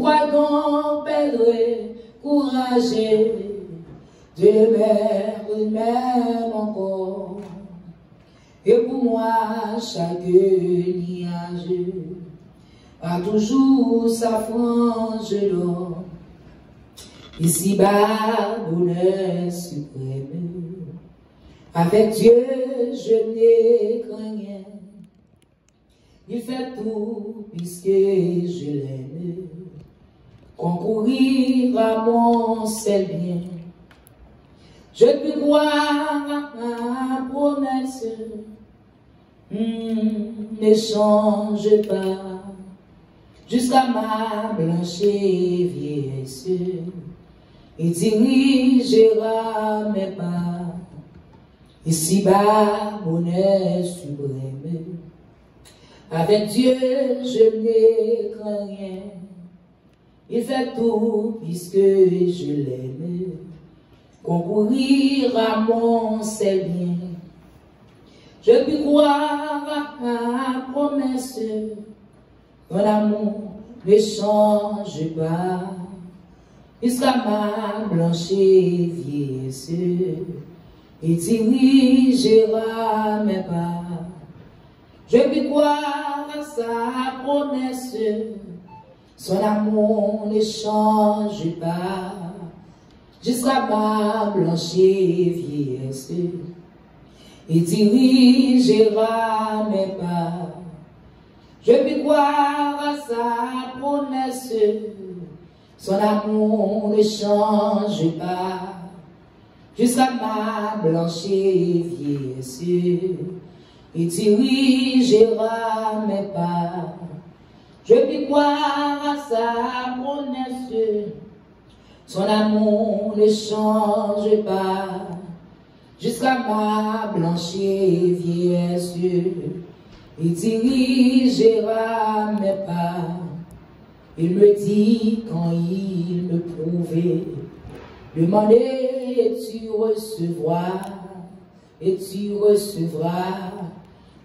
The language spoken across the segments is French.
Pourquoi donc perdre courageux de l'aimer même encore? Et pour moi, chaque nuage a toujours sa frange d'or. Ici-bas, bonheur suprême, avec Dieu, je n'ai rien. Il fait tout puisque je l'aime, concourir à mon seul bien. Je peux croire à ma promesse, ne change pas jusqu'à ma blanche vieillesse, et dirigera mes pas. Ici-bas, bonheur suprême, avec Dieu, je n'ai rien. Il fait tout puisque je l'aime, concourir à mon seul bien. Je puis croire à ma promesse, ton amour ne change pas, jusqu'à ma blanche vieillesse, et dirigera mes pas. Je puis croire à sa promesse, son amour ne change pas, jusqu'à ma blanche vieillesse, et dirigera mes pas. Je puis croire à sa promesse, son amour ne change pas, jusqu'à ma blanche vieillesse, et dirigera mes pas. Je puis croire à sa promesse, son amour ne change pas, jusqu'à ma blanche vieillesse, et dirigera mes pas. Il me dit quand il me prouvait, demandez et tu recevras, et tu recevras.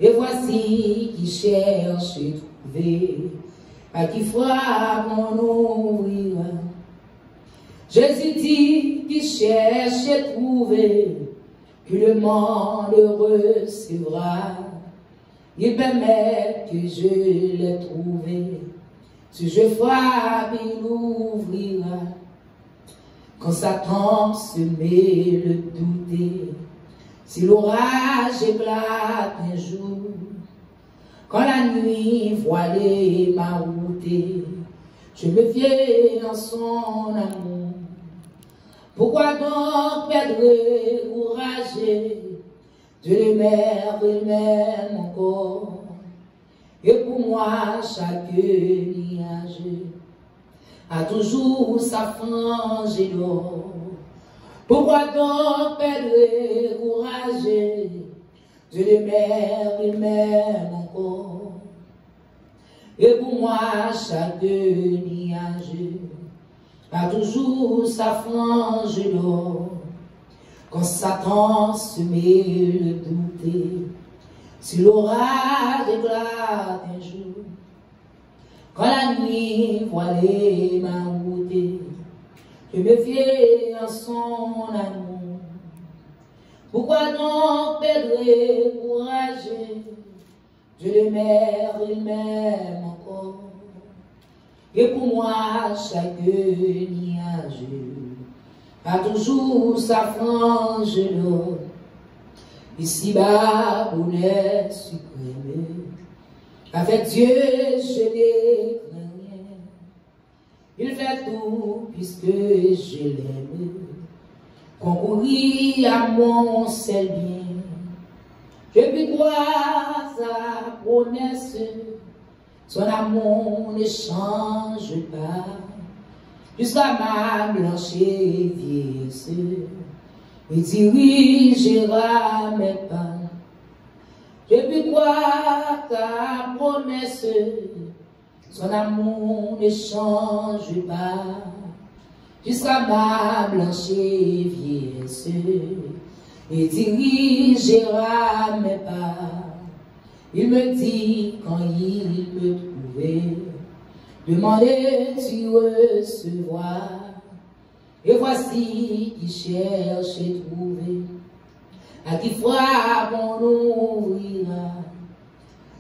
Et voici qui cherche et trouver, à qui frappe on ouvrira. Jésus dit qui cherche et trouver, que le monde recevra. Il permet que je l'ai trouvé. Si je frappe, il ouvrira. Quand Satan se met le douter, si l'orage éclate un jour, quand la nuit voilée m'a routé, je me fiais en son amour. Pourquoi donc perdre courage de l'aimer, il m'aime encore. Et pour moi, chaque nuage a toujours sa frange d'or. Pourquoi donc perdre courage de l'aimer, il m'aime encore. Et pour moi, chaque nuage a toujours sa frange d'or. Quand Satan se met le douter, si l'orage éclate un jour, quand la nuit voilée m'a routé, je me fiais en son amour. Pourquoi donc perdre courage? Je l'aimer, il m'aime encore. Et pour moi, chaque nuage a toujours sa frange d'or. Ici-bas, bonheur suprême, avec Dieu, je n'ai rien. Il fait tout puisque je l'aime, concourir à mon seul bien. Je puis croire à sa promesse, son amour ne change pas, jusqu'à ma blanche vieillesse, et dirigera mes pas. Je puis croire à ta promesse, son amour ne change pas, jusqu'à ma blanche vieillesse, et dirigera mes pas. Il me dit quand il me trouvait, demandez, tu recevras. Et voici qui cherche et trouver, à qui frappe on ouvrira.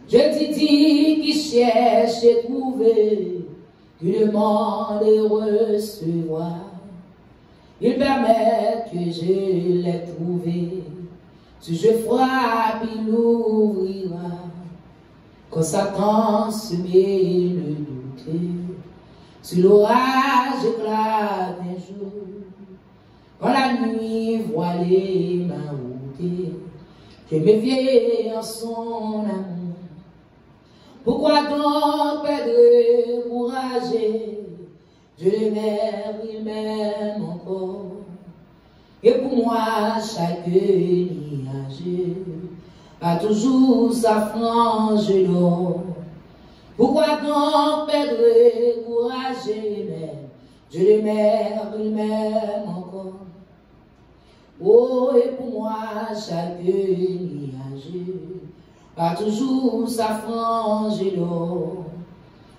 Je te dis qui cherche et trouver, qui demande et recevra. Il permet que je l'ai trouvé. Si je frappe, il ouvrira. Quand Satan se met le doute, si l'orage éclate un jour, quand la nuit voilée m'a ôté, je me fie en son amour. Pourquoi donc perdre courage? Je l'aime, il m'aime encore. Et pour moi, chaque nuage a toujours sa frange d'or. Pourquoi donc perdre courage? Je l'aime, il m'aime encore. Oh, et pour moi, chaque nuage a toujours sa frange d'or.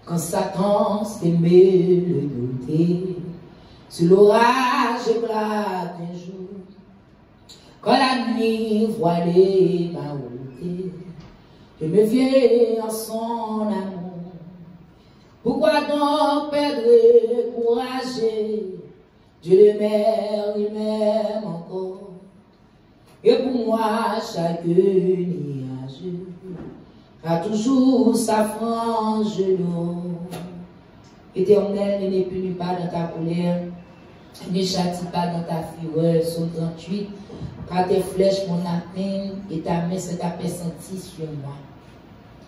Quand Satan s'est mis le douter, sur l'orage éclate un jour, quand la nuit voilée m'a ôté, je me fie en son amour. Pourquoi donc perdre courage? Dieu le m'aime, il m'aime encore. Et pour moi, chaque nuage a toujours sa frange d'or. Éternel, ne les punis pas dans ta colère, ne châtie pas dans ta fureur. Psaume 38, car tes flèches m'ont atteint et ta main s'est appesantie sur moi.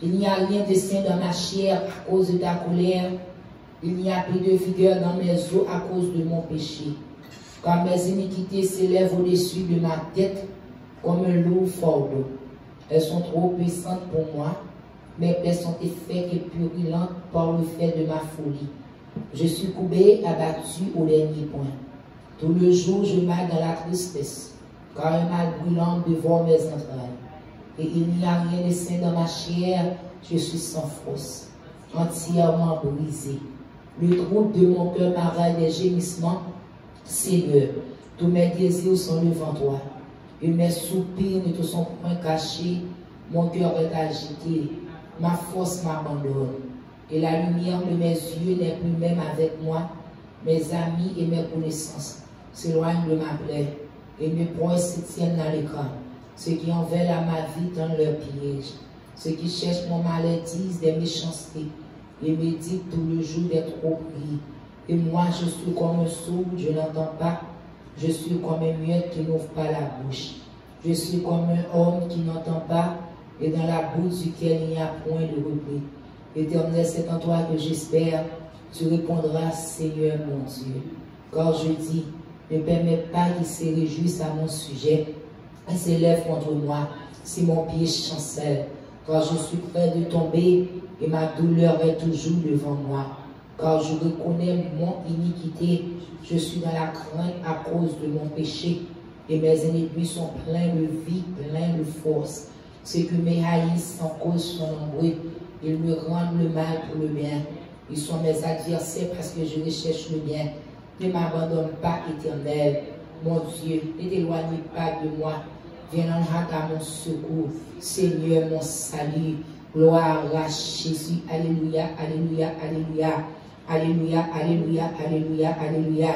Il n'y a rien de sain dans ma chair à cause de ta colère. Il n'y a plus de vigueur dans mes os à cause de mon péché. Car mes iniquités s'élèvent au-dessus de ma tête comme un lourd fardeau. Elles sont trop puissantes pour moi. Mes plaies sont effets et purulentes par le fait de ma folie. Je suis courbé, abattu au dernier point. Tout le jour, je m'aille dans la tristesse, car un mal brûlant dévore mes entrailles. Et il n'y a rien de sain dans ma chair, je suis sans force, entièrement brisé. Le trouble de mon cœur m'arrache des gémissements. Seigneur, tous mes désirs sont devant toi, et mes soupirs ne te sont point cachés. Mon cœur est agité, ma force m'abandonne, et la lumière de mes yeux n'est plus même avec moi. Mes amis et mes connaissances s'éloignent de ma plaie, et mes proches se tiennent dans l'écran. Ceux qui en veulent à ma vie dans leur piège, ceux qui cherchent mon malheur disent des méchancetés, et méditent tout le jour des tromperies. Et moi, je suis comme un sourd, je n'entends pas. Je suis comme un muet qui n'ouvre pas la bouche. Je suis comme un homme qui n'entend pas, et dans la bouche duquel il n'y a point de repris. Éternel, c'est en toi que j'espère. Tu répondras, Seigneur mon Dieu. Car je dis, ne permets pas qu'il se réjouisse à mon sujet et s'élève contre moi si mon pied chancelle. Car je suis près de tomber et ma douleur est toujours devant moi. Car je reconnais mon iniquité, je suis dans la crainte à cause de mon péché, et mes ennemis sont pleins de vie, pleins de force. Ceux qui me haïssent sans cause sont nombreux, ils me rendent le mal pour le bien. Ils sont mes adversaires parce que je recherche le bien. Ne m'abandonne pas, Éternel, mon Dieu, ne t'éloigne pas de moi. Viens en hâte à mon secours, Seigneur, mon salut. Gloire à Jésus, alléluia, alléluia, alléluia. Alléluia, alléluia, alléluia, alléluia.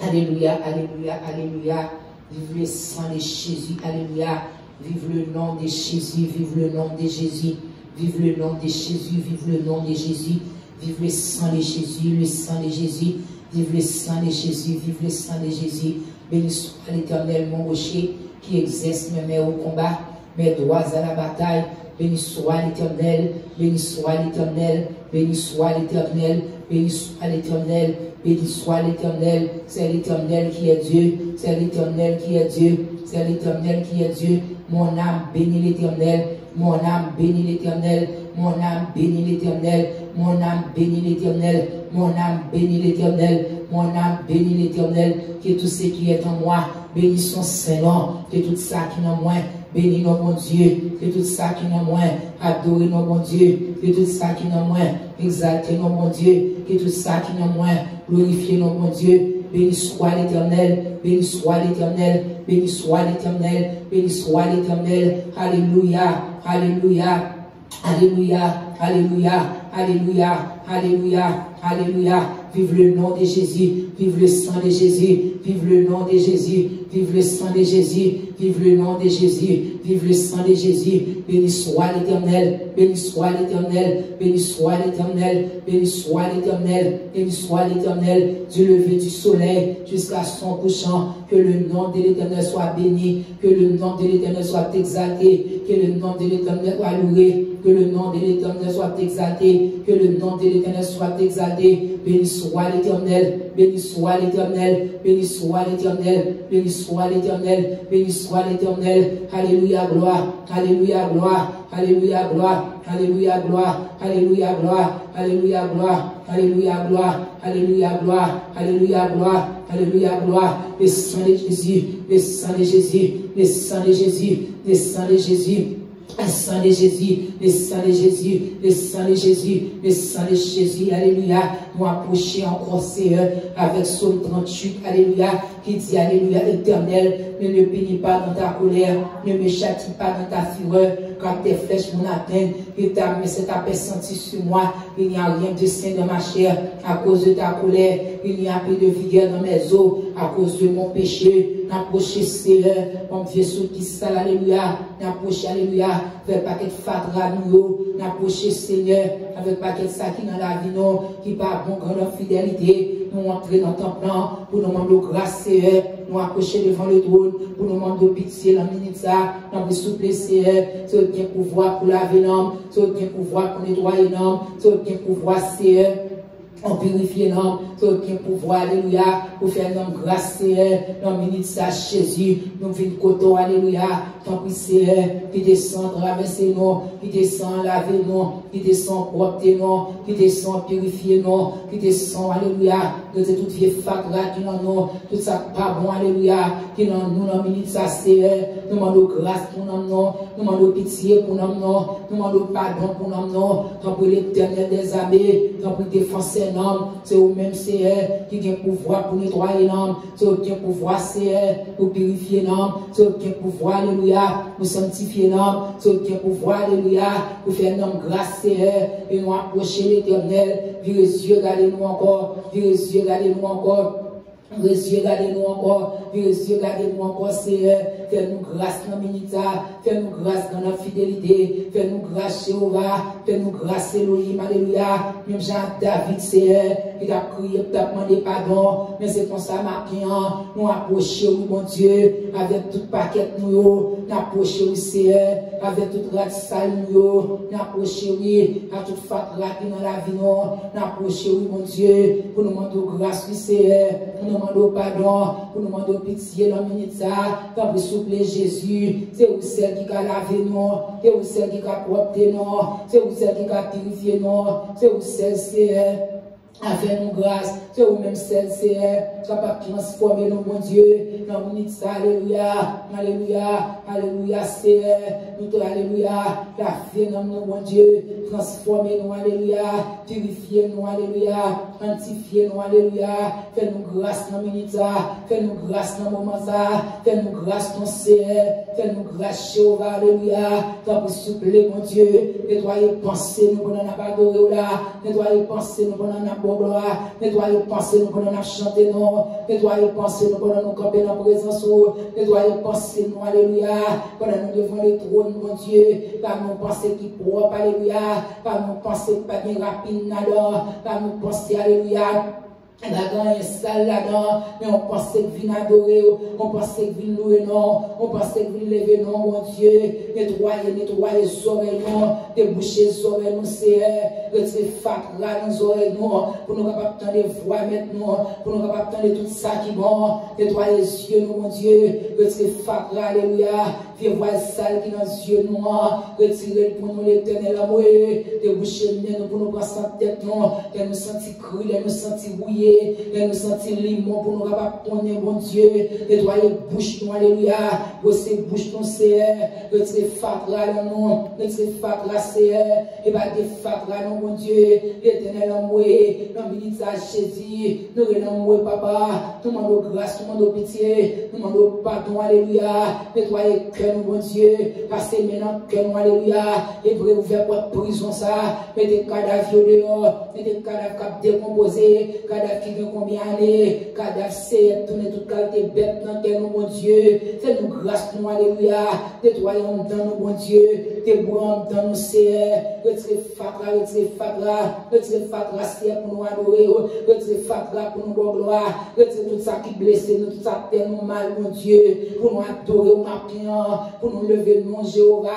Alléluia, alléluia, alléluia. Vive le sang de Jésus, alléluia. Vive le nom de Jésus, vive le nom de Jésus. Vive le nom de Jésus, vive le nom de Jésus. Vive le sang de Jésus, le sang de Jésus. Vive le sang de Jésus, vive le sang de Jésus. Béni soit l'Éternel, mon rocher, qui exerce mes mains au combat, mes doigts à la bataille. Béni soit l'Éternel, béni soit l'Éternel, béni soit l'Éternel, béni soit l'Éternel, béni soit l'Éternel. C'est l'Éternel qui est Dieu, c'est l'Éternel qui est Dieu, c'est l'Éternel qui est Dieu. Mon âme bénit l'Éternel, mon âme bénit l'Éternel, mon âme bénit l'Éternel, mon âme bénit l'Éternel, mon âme bénit l'Éternel, mon âme bénit l'Éternel. Que tout ce qui est en moi bénisse son Saint-Nom, que tout ça qui est en moi bénis nos bon Dieu, que tout ça qui n'a moins, adorer nos bon Dieu, que tout ça qui n'a moins, exalter nos bon Dieu, que tout ça qui n'a moins, glorifier nos bon Dieu. Béni soit l'Éternel, béni soit l'Éternel, béni soit l'Éternel, béni soit l'Éternel. Alléluia, alléluia, alléluia, alléluia, alléluia, alléluia, alléluia. Vive le nom de Jésus, vive le sang de Jésus, vive le nom de Jésus, vive le sang de Jésus, vive le nom de Jésus, vive le sang de Jésus. Béni soit l'Éternel, béni soit l'Éternel, béni soit l'Éternel, béni soit l'Éternel, béni soit l'Éternel, du lever du soleil jusqu'à son couchant. Que le nom de l'Éternel soit béni, que le nom de l'Éternel soit exalté, que le nom de l'Éternel soit loué, que le nom de l'Éternel soit exalté, que le nom de l'Éternel soit exalté. Béni soit l'Éternel, béni soit l'Éternel, béni soit l'Éternel, béni soit l'Éternel, béni soit l'Éternel. Alléluia, gloire, alléluia, gloire, alléluia, gloire, alléluia, gloire, alléluia, gloire, alléluia, gloire, alléluia, gloire, alléluia, gloire, alléluia, gloire, alléluia, gloire. Le sang de Jésus, le sang de Jésus, le sang de Jésus, le sang de Jésus. Le sang de Jésus, le sang de Jésus, le sang de Jésus, le sang de Jésus, alléluia. Nous approcher encore, Seigneur, avec Psaume 38, alléluia, qui dit, alléluia, Éternel, ne me bénis pas dans ta colère, ne me châtie pas dans ta fureur, car tes flèches m'ont atteint, et ta main s'est apesantie sur moi. Il n'y a rien de sain dans ma chair à cause de ta colère, il n'y a plus de vigueur dans mes os à cause de mon péché. N'approcher, Seigneur, mon Dieu, sous qui sale, alléluia, n'approcher, alléluia, avec paquet fatra nous, n'approcher, Seigneur, avec paquet ça qui dans la vie, non, qui par bon grande fidélité, nous entrer dans ton plan, pour nous demander grâce, Seigneur, nous approcher devant le trône, pour nous demander pitié, la minute ça, nous souffler, Seigneur, c'est bien pouvoir pour laver l'homme, c'est bien pouvoir pour nettoyer l'homme, c'est bien pouvoir, Seigneur, on purifie l'homme, c'est aucun pouvoir, alléluia, pour faire l'homme grâce, Seigneur, dans le minute ça, Jésus, nous venons coton, alléluia, tant pis, Seigneur, qui descend, traverser nous, qui descend, laver nous, qui descend, propre nous, qui descend, purifier nous, qui descend, alléluia, de toute vieille fatra qui dans nous, tout ça pas bon, alléluia, qui dans nous, dans le minute ça, Seigneur, nous demandons grâce pour nous, nous demandons pitié pour nous, nous demandons pardon pour nous, tant pour l'Éternel des armées, tant pour défenser c'est au même Seigneur qui a pouvoir pour nettoyer l'homme, c'est au qui a pouvoir Seigneur pour purifier l'homme, c'est au qui a pouvoir, alléluia, pour sanctifier l'homme, c'est au qui a pouvoir, alléluia, pour faire l'homme grâce Seigneur, et nous approcher l'Éternel, vire les yeux, regardez-nous encore, vire les yeux, regardez-nous encore. Yeux, gardez-nous encore, yeux, gardez-nous encore, Seigneur. Fais-nous grâce dans Minita, fais-nous grâce dans notre fidélité, fais-nous grâce, Jéhovah, fais-nous grâce, Elohim, alléluia. Même Jean David, Seigneur, il a crié, il a demandé pardon, mais c'est comme ça, maintenant, nous approchons, oui, mon Dieu, avec tout paquet, nous approchons, oui, Seigneur, avec toute ratissale, nous approchons, oui, à toute fatra qui dans la vie, nous approchons, oui, mon Dieu, pour nous demander grâce, oui, Seigneur, pour nous demander pardon, pour nous demander pitié dans minute ça, tant pour souffler Jésus, c'est où celle qui a lavé nous, c'est où celle qui a propre nous, c'est où celle qui a purifié nous, c'est où celle c'est avec nous grâce, c'est où même celle c'est capable de transformer nous, mon Dieu, dans minute ça, alléluia, alléluia, alléluia, Seigneur, nous alléluia, la fait dans nous, mon Dieu, transformer nous, alléluia, purifier nous, alléluia, sanctifier nous, alléluia, fais-nous grâce dans minute ça, fais-nous grâce dans moment ça, fais-nous grâce dans Seigneur, fais-nous grâce Jéhovah, alléluia, tant pour souffler, mon Dieu, nettoyer pensée nous pendant la adorer là, nettoyer pensée nous pendant la gloire, nettoyer pensée nous pendant la chanter non, nettoyer pensée nous pendant nous camper dans la présence, nettoyer pensée nous, alléluia, pendant nous devant le trône, mon Dieu, par nos pensées qui propres, alléluia, par nos pensées pas bien rapides, par nos pensées, alléluia. Là-dedans, il y a salle là-dedans, mais on pensait que vient adorer, on pensait que vient louer, non, on pensait que vient lever, non, mon Dieu, nettoyer les oreilles, non, déboucher les oreilles, non, Seigneur, retirer fatra dans les oreilles, non, pour nous capables d'entendre les voix maintenant, pour nous capables d'entendre tout ça qui est bon, nettoyer les yeux, non, mon Dieu, retirer fatra, alléluia, viens voir le sale qui est dans les yeux, non, retirer pour nous l'éternel amour, déboucher le nez, pour nous prendre sa tête, non, qu'elle nous sentit cru, qu'elle nous sentit rouillé, prier, et nous sentir limon pour nous capables de connaître, bon Dieu, nettoyer bouche nous, alléluia, brosser bouche nous, Seigneur, retirer fatra dans nous, retirer fatra, Seigneur, et pas de fatra dans mon Dieu, l'éternel amour, l'ambulance à Jésus, nous renons papa, nous demandons grâce, nous demandons pitié, nous demandons pardon, alléluia, nettoyer cœur nous, bon Dieu, passer maintenant cœur nous, alléluia, et pour ouvrir pour prison ça, mettez cadavres dehors, mettez cadavres décomposés, cadavres qui ont combien d'années, cadavres c'est tourner toute qualité bête dans cœur nous, bon Dieu, fais-nous grâce nous, alléluia, nettoyons dans nous, bon Dieu, débrouillons dans nous, Seigneur, retirez fatra, Seigneur, pour nous adorer, retirez fatra pour nous voir gloire, retirez tout ça qui blesse nous, tout ça qui nous mal, mon Dieu, pour nous adorer au matin, pour nous lever, mon Jéhovah.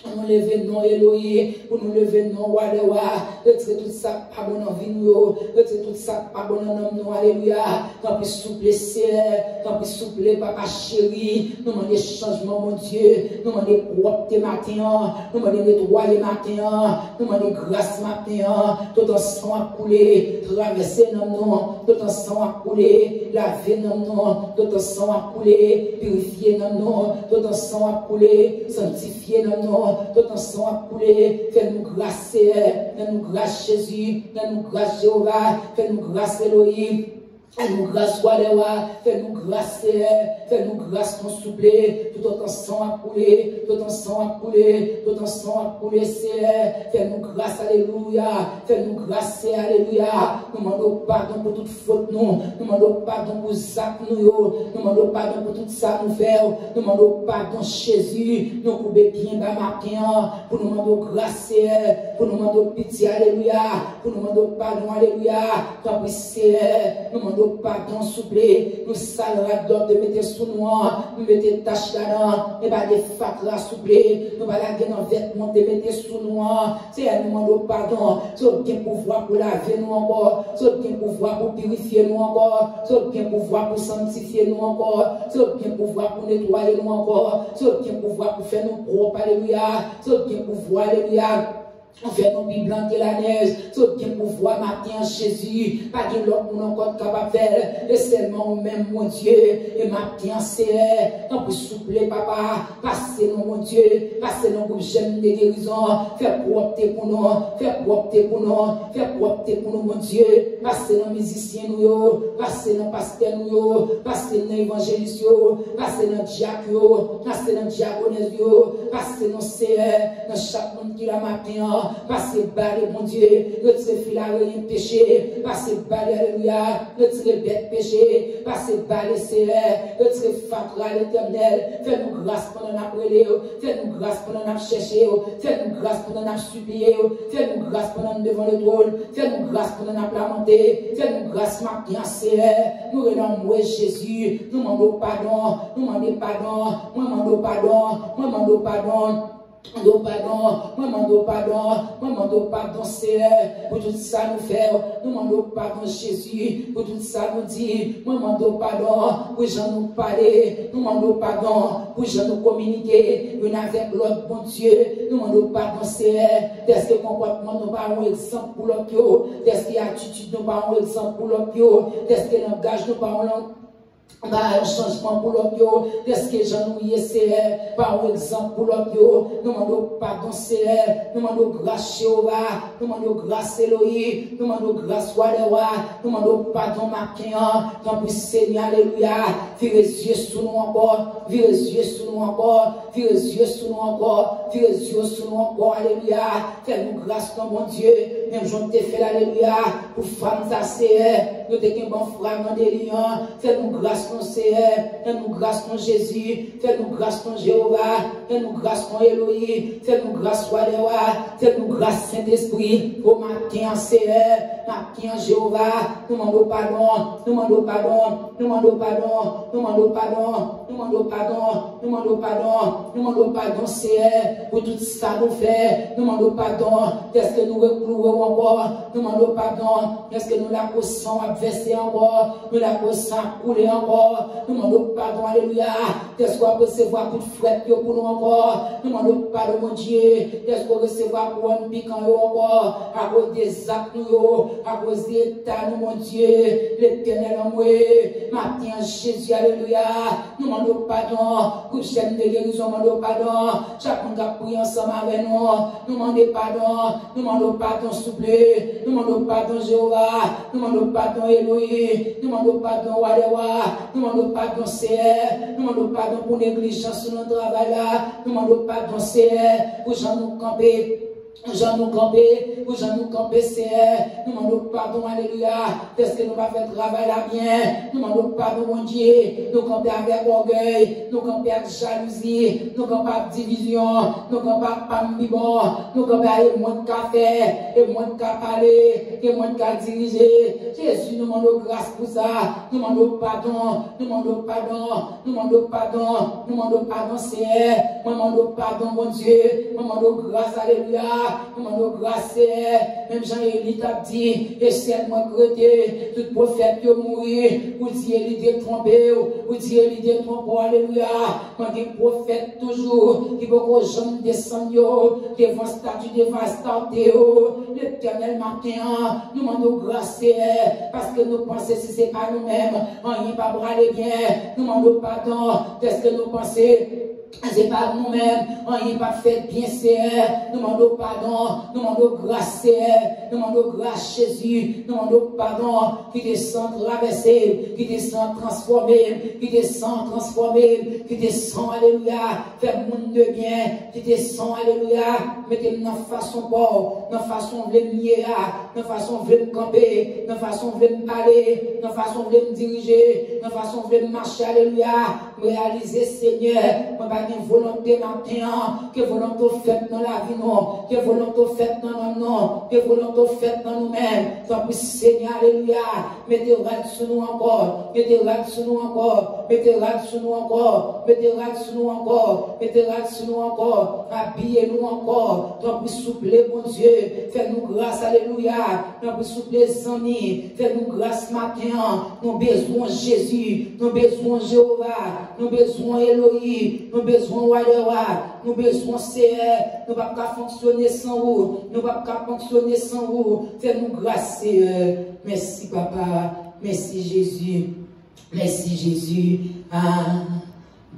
Pour nous lever non Elohim, pour nous lever non Wadewa, retirez tout ça pas bon en vie nous, retirez tout ça pas bon en homme nous, alléluia, quand puis souple Seigneur, quand puis souple papa chéri, nous demandons changement mon Dieu, nous demandons propre matin, nous demandons nettoyer matin, nous demandons grâce matin, tout en sang à couler, traverser nos noms, tout en sang à couler, laver nos noms, tout en sang à couler, purifier nos noms, tout en sang à couler, sanctifier nos noms, tout en sang à couler, fais-nous grâce, fais-nous grâce Jésus, fais-nous grâce Jéhovah, fais-nous grâce Elohim. Fais-nous grâce, Wadewa, fais-nous grâce, fais-nous grâce, ton souple, tout en sang à couler, tout en sang à couler, tout en sang à couler, fais-nous grâce, alléluia, fais-nous grâce, alléluia, nous demandons pardon pour toute faute, nous demandons pardon pour ça, nous demandons pardon pour tout ça, nous faire, nous demandons pardon, Jésus, nous couper bien, matin, pour nous demander grâce, pour nous demander pitié, alléluia, pour nous demander pardon, alléluia, tant pis, nous demandons pardon, souple, nous salera d'ordre de mettre sous nous, nous mettons tâche là-dedans, et pas des fatras, souple, nous va la gueule en vêtements, de mettre sous nous, c'est à nous demander pardon, c'est bien pouvoir pour laver nous encore, c'est bien pouvoir pour purifier nous encore, c'est bien pouvoir pour sanctifier nous encore, c'est bien pouvoir pour nettoyer nous encore, c'est bien pouvoir pour faire nous propres, alléluia, c'est bien pouvoir, alléluia. On fait nos Bibles blancs et la neige, c'est bien pour voir matin Jésus, pas de l'autre monde encore capable de faire, et seulement même mon Dieu, et matin c'est, on peut soupler papa, passer nous mon Dieu, passer nos groupes jeunes de guérison, faire propre pour nous, faire propre pour nous, faire propre pour nous mon Dieu, passer nos musiciens nous, passer nos pasteurs nous, passer nos évangélistes, passer nos diacres, passer nos diaconesses, passer nos sœurs, dans chaque monde qui la matin, passez balai, mon Dieu, retirez filaré péché, passez balai, alléluia, retirez bête péché, passez balai, Seigneur, retirez fatra l'éternel, faites-nous grâce pendant l'après, faites-nous grâce pendant la chercher, faites-nous grâce pendant la supplier, faites-nous grâce pendant devant le trône, faites-nous grâce pendant la lamenté, faites-nous grâce maintenant, Seigneur, nous renons Jésus, nous demandons pardon, nous demandons pardon, nous demandons pardon, nous demandons pardon. Nous demandons pardon, Seigneur, pour tout ça nous faire. Nous demandons pardon, Jésus, pour tout ça nous dire. Nous demandons pardon pour gens nous parler. Nous demandons pardon pour gens nous communiquer. Une avec l'autre, bon Dieu. Nous demandons pardon, Seigneur. Est-ce que comportement nous pas un exemple pour l'autre? Est-ce que attitude nous pas un exemple pour l'autre? Est-ce que langage nous pas un changement pour l'autre, est-ce que j'en oublié, c'est par exemple pour l'autre, nous demandons pardon, c'est nous demandons grâce Jéhovah, nous demandons grâce Elohim, nous demandons grâce Wadewa, nous demandons pardon matin, tant pis Seigneur, alléluia, virez les yeux sur nous encore, virez les yeux sur nous encore, virez les yeux sur nous encore, virez les yeux sur nous encore, alléluia, fais-nous grâce, mon Dieu, même j'en t'ai fait l'alléluia, pour femme ça c'est, nous t'es qu'un bon frère dans des liens, fais-nous grâce, mon Seigneur, fais-nous grâce, mon Jésus, fais-nous grâce, mon Jéhovah, fais-nous grâce, mon Elohim, fais-nous grâce, Wadewa, fais-nous grâce, Saint-Esprit, au matin, Seigneur, matin, Jéhovah, nous demandons pardon, nous demandons pardon, nous demandons pardon, nous demandons pardon, nous demandons pardon, nous demandons pardon, nous demandons pardon, Seigneur, pour tout ça nous fait, nous demandons pardon, est-ce que nous recouvrons encore, nous demandons pardon, est-ce que nous la causons à verser encore, nous la causons à couler encore, encore. Nous demandons pardon, alléluia. Est-ce qu'on recevoir toute frette pour nous encore? Nous demandons pardon, mon Dieu. Est-ce qu'on recevoir pour un piquant encore? À cause des actes, à cause des états, nous, mon Dieu. L'éternel en moi. Matin, Jésus, alléluia. Nous demandons pardon. Pour chaîne de guérison, nous demandons pardon. Chacun qui a prié ensemble avec nous. Nous demandons pardon. Nous demandons pardon, s'il vous plaît. Nous demandons pardon, Jéhovah. Nous demandons pardon, Elohim. Nous demandons pardon, Wadewa. Nous demandons pardon, Seigneur. Nous demandons pardon pour négligence sur notre travail là. Nous demandons pardon, Seigneur, pour gens nous camper. Jean nous camper, pour Jean nous camper, Seigneur. Nous demandons pardon, alléluia. Parce que nous pas fait travail là bien. Nous demandons pardon, mon Dieu. Nous camper avec orgueil. Nous camper avec jalousie. Nous camper avec division. Nous camper avec pambibon. Nous camper avec moins de café. Et moins de parler. Et moins de diriger. Jésus, nous demandons grâce pour ça. Nous demandons pardon. Nous demandons pardon. Nous demandons pardon. Nous demandons pardon, Seigneur. Nous demandons pardon, mon Dieu. Nous demandons grâce, alléluia. Nous demandons grâce, même Jean-Élie t'a dit, et c'est moi créé, tout prophète qui mourir, ou dire il est trompé, ou dire il est trompé, alléluia. Quand des prophètes toujours, qui vont jamais descendre, devant statut dévastateur, l'éternel matin, nous demandons grâce, parce que nous pensons si c'est pas nous-mêmes, on n'y pas braler bien, nous demandons pardon, parce que nous pensons, c'est pas nous-mêmes, on n'y pas fait bien, Seigneur. Nous demandons pardon, nous demandons grâce, Seigneur. Nous demandons grâce, Jésus. Nous demandons pardon, qui descend traversé, qui descend transformé, qui descend transformé, qui descend, alléluia, faire monde de bien, qui descend, alléluia, mettez-nous dans façon pauvre, dans façon de me dans façon de me camper, dans façon de me parler, dans façon de me diriger, dans façon de me marcher, alléluia, réaliser, Seigneur, une volonté matin, que volonté faite dans la vie, non, que volonté faite dans nos noms, que volonté faite dans nous-mêmes. Tant pis, Seigneur, alléluia. Mettez règles sur nous encore, mettez règles sur nous encore, mettez règles sur nous encore, mettez règles sur nous encore, mettez règles sur nous encore, habillez-nous encore. Tant pis, souple, bon Dieu, fais-nous grâce, alléluia. Tant pis, souple, amis, fais-nous grâce matin. Nous besoin Jésus, nous besoin Jéhovah, nous besoin Elohim, nous besoin Wadewa, nous besoin Seigneur, nous ne pouvons pas fonctionner sans vous, nous ne pouvons pas fonctionner sans vous. Fais-nous grâce, Seigneur. Merci, Papa. Merci, Jésus. Merci, Jésus.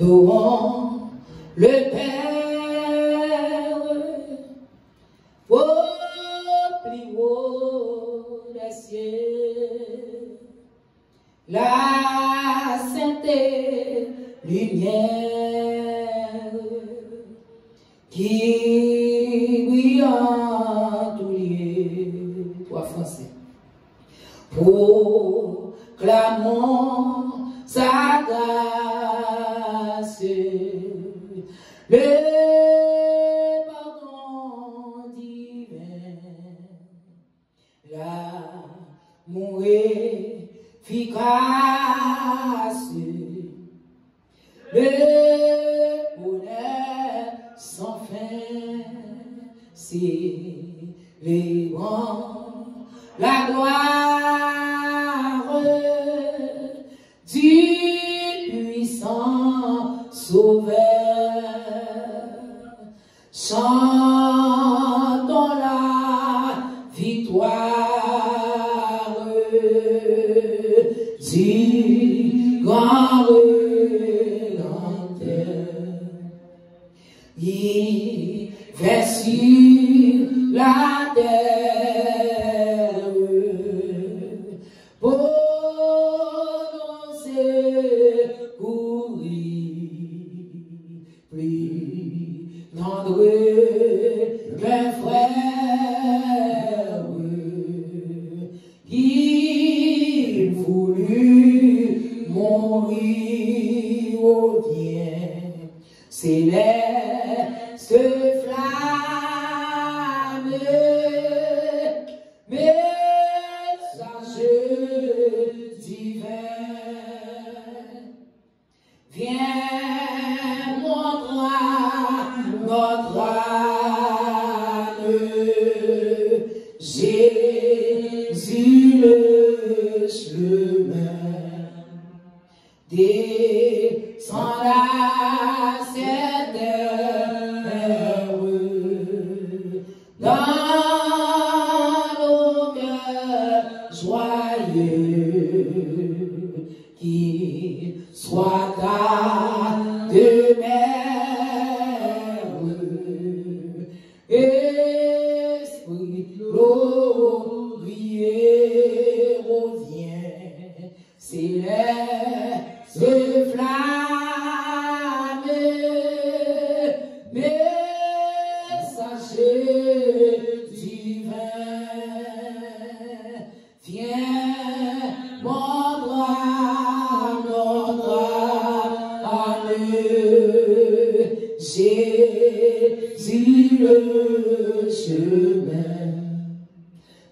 Adorons le Père au plus haut des cieux. La sainte lumière qui brille en tous lieux. Toi, français. Proclamons sa grâce, le pardon divin, l'amour efficace, le bonheur sans fin, célébrant la gloire du puissant Sauveur. Chantons la victoire du grand il fait sur la terre pour nous secourir, plus tendre qu'un frère, il voulut mourir. descend à cette terre, dans nos cœurs joyeux, qu'il soit ta demeure, Esprit glorieux revient, céleste flamme, messager divin, viens montrer notre âme, Jésus le chemin,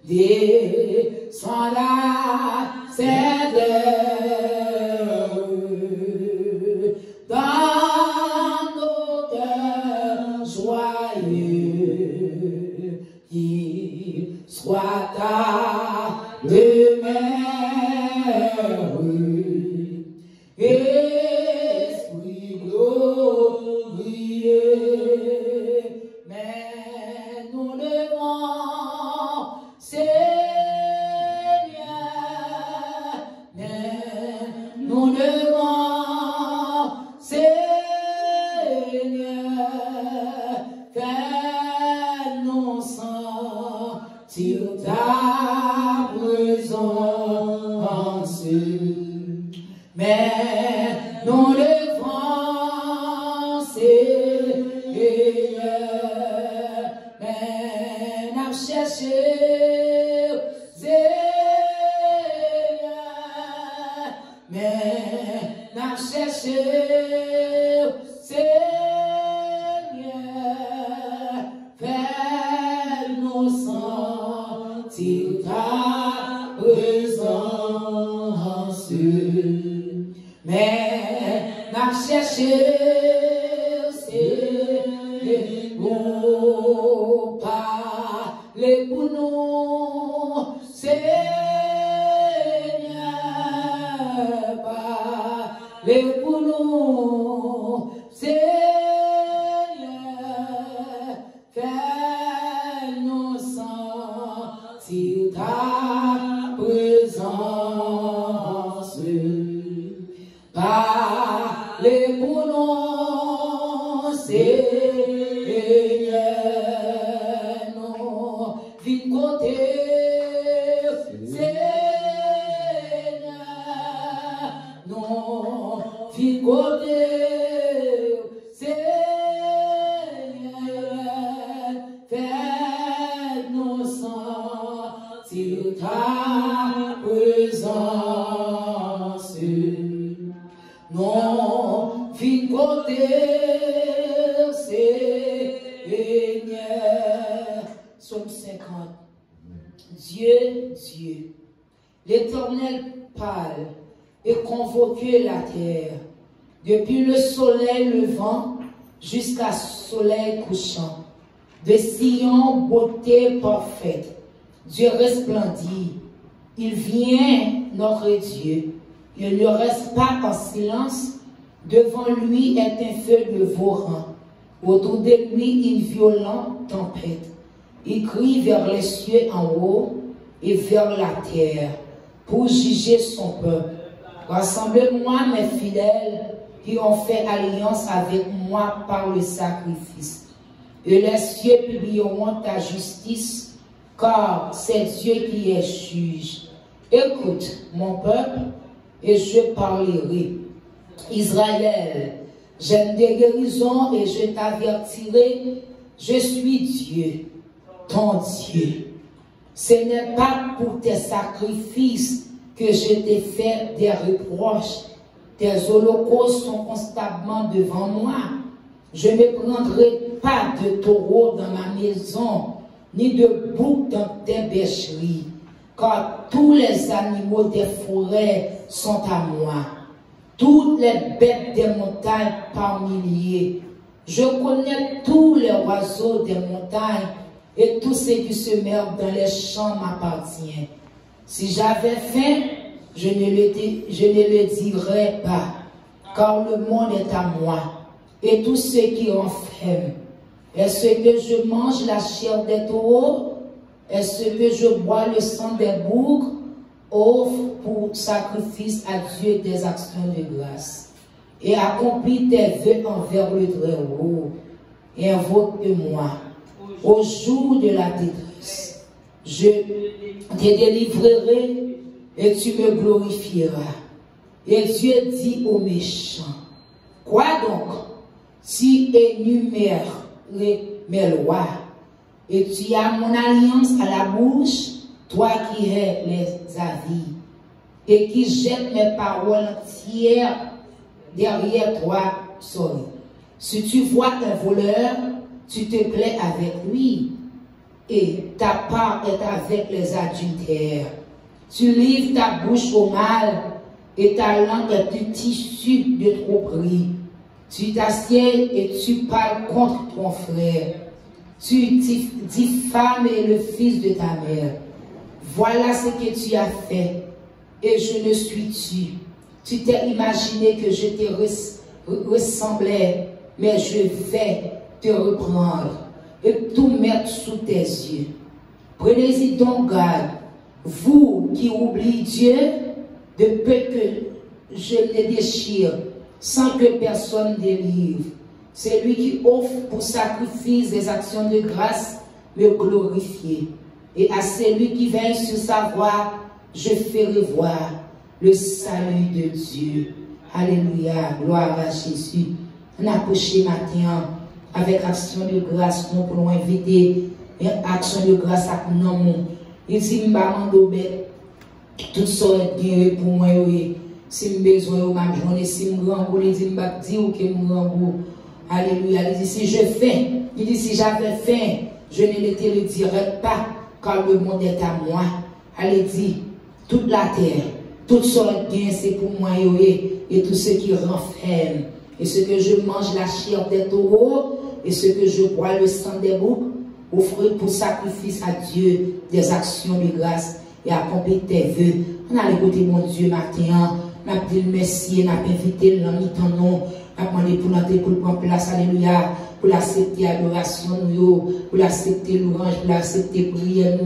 descend la cette heure, dans nos cœurs joyeux, qu'il soit ta demeure, Esprit glorieux, mais nous devons Seigneur, mais nous devons Seigneur, fais-nous sentir ta présence, mais nous devons Seigneur, mais nous cherchons Seigneur, mais nous cherchons Seigneur, fais-nous sentir ta présence, mais nous cherchons Seigneur, parlez pour nous, Seigneur, parlez pour nous, Seigneur, fais-nous sentir ta présence, parlez pour nous, Seigneur, nous vite côté, Seigneur, nous vite côté, Seigneur, fais-nous sentir ta présence, non vite côté, Seigneur. Psaume 50. Dieu, l'Éternel parle et convoque la terre, depuis le soleil levant jusqu'à soleil couchant. De Sion, beauté parfaite, Dieu resplendit. Il vient, notre Dieu. Il ne reste pas en silence. Devant lui est un feu de Voran. Autour de lui, une violente tempête. Il crie vers les cieux en haut et vers la terre pour juger son peuple. Rassemblez-moi, mes fidèles, qui ont fait alliance avec moi par le sacrifice. Et les cieux publieront ta justice, car c'est Dieu qui est juge. Écoute, mon peuple, et je parlerai. Israël, j'aime des guérisons et je t'avertirai, je suis Dieu, ton Dieu. Ce n'est pas pour tes sacrifices que je t'ai fait des reproches. Tes holocaustes sont constamment devant moi. Je ne prendrai pas de taureau dans ma maison, ni de bouc dans tes bergeries, car tous les animaux des forêts sont à moi. Toutes les bêtes des montagnes par milliers. Je connais tous les oiseaux des montagnes et tous ceux qui se meurent dans les champs m'appartiennent. Si j'avais faim, je ne le dirai pas, car le monde est à moi, et tous ceux qui enferment. Est-ce que je mange la chair des taureaux? Est-ce que je bois le sang des boucs? Offre pour sacrifice à Dieu des actions de grâce, et accomplis tes vœux envers le Très-Haut, et invoque-moi au jour de la détresse. Je te délivrerai et tu me glorifieras. Et Dieu dit aux méchants, quoi donc, tu énumères mes lois, et tu as mon alliance à la bouche, toi qui es les avis, et qui jette mes paroles entières derrière toi, sorry. Si tu vois un voleur, tu te plais avec lui, et ta part est avec les adultères. Tu livres ta bouche au mal, et ta langue est du tissu de tromperie. Tu t'assieds et tu parles contre ton frère. Tu diffames le fils de ta mère. Voilà ce que tu as fait, et je ne suis tu. Tu t'es imaginé que je te ressemblais, mais je vais te reprendre et tout mettre sous tes yeux. Prenez-y donc garde, vous qui oubliez Dieu, de peu que je les déchire, sans que personne délivre. C'est lui qui offre pour sacrifice des actions de grâce, me glorifier. Et à celui qui veille sur sa voie, je ferai voir le salut de Dieu. Alléluia, gloire à Jésus. On a approché matin avec action de grâce, nous pouvons inviter une action de grâce à nous. Il dit, je vais tout ça est bien pour moi. Si je besoin de ma journée, si je rembourse, il dit, je vais dire que je rembourse. Alléluia. Il dit, si je fais, il dit, si j'avais faim, je ne te le dirais pas, car le monde est à moi. Allez, dit, toute la terre, tout ça est bien, c'est pour moi, et tout ce qui renferme. Et ce que je mange la chair des taureaux, et ce que je bois le sang des boucs, offre pour sacrifice à Dieu des actions de grâce et accomplir tes vœux. On a l'écouté mon Dieu matin, on a dit merci, on a invité l'ami ton nom, on a demandé pour l'entrer pour prendre place, alléluia, pour l'accepter l'adoration, pour l'accepter l'orange, pour l'accepter prière,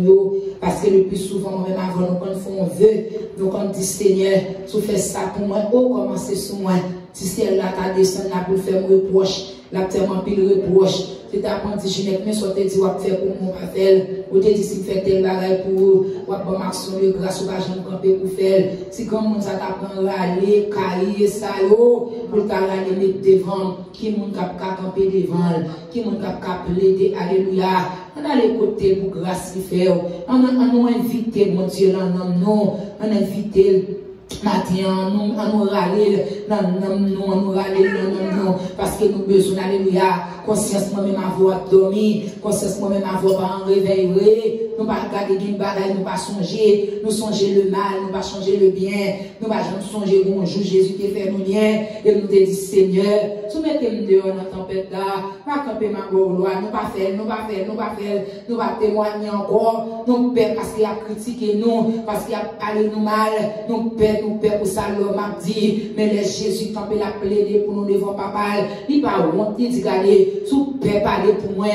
parce que le plus souvent, même avant, nous, quand nous faisons un vœu, nous, quand on dit Seigneur, tu fais ça pour moi, oh, commencez sur moi. Si c'est là, tu as descendu là pour faire un reproche, là, tu as rempli le reproche. Tu t'as appris, Ginette, mais soit tu dis, on faire pour mon papa, ou tu dis, si tu fais tel bagage pour, ou bon action de grâce, ou pas jamais camper pour faire. Si comme on t'apprend à aller, cailler, ça, pour t'aller mettre devant, qui moun cap camper devant, qui moun cap plaider, alléluia. On a les côtés pour grâce qui fait. On a invité, mon Dieu, non, on a invité. Matin, nous râler, non, parce que nous besoin, alléluia, conscience moi-même avoir dormi, conscience moi-même avoir pas en réveiller, nous pas regarder une bagaille, nous pas songer, nous songer le mal, nous pas changer le bien, nous pas songer bonjour, Jésus qui fait nous bien, et nous te dit Seigneur, soumettez-nous dehors dans la tempête là, pas camper ma gloire, nous pas témoigner encore, nous père parce qu'il a critiqué nous, parce qu'il a parlé nous mal, nous père pour ça l'homme m'a dit, mais les Jésus quand il a plaidé pour nous devant papa, il pas honte, il dit regardez, sous père parler pour moi